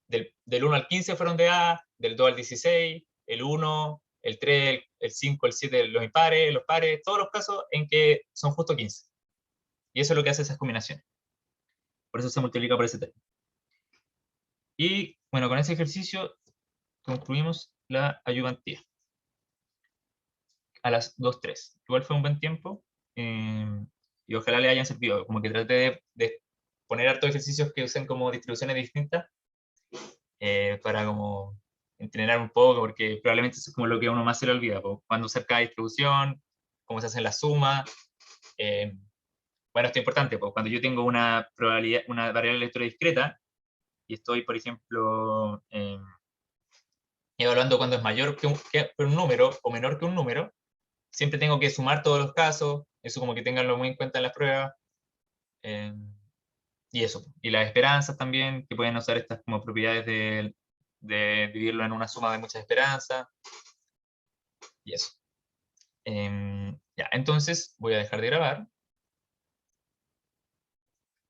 del 1 al 15 fueron de A, del 2 al 16, el 1, el 3, el 5, el 7, los impares, los pares, todos los casos en que son justo 15. Y eso es lo que hace esas combinaciones. Por eso se multiplica por ese término. Y bueno, con ese ejercicio concluimos la ayudantía. a las 2:03. Igual fue un buen tiempo, y ojalá le hayan servido. Como que traté de poner hartos ejercicios que usen como distribuciones distintas, para como entrenar un poco, porque probablemente eso es como lo que a uno más se le olvida, po. Cuándo usar cada distribución, cómo se hacen las sumas. Bueno, esto es importante, pues cuando yo tengo una probabilidad, una variable electrodiscreta, y estoy, por ejemplo, evaluando cuando es mayor que un número o menor que un número, siempre tengo que sumar todos los casos, eso como que tenganlo muy en cuenta en las pruebas, eh, y eso. Y las esperanzas también, que pueden usar estas como propiedades de dividirlo en una suma de muchas esperanzas, y eso. Ya, entonces voy a dejar de grabar.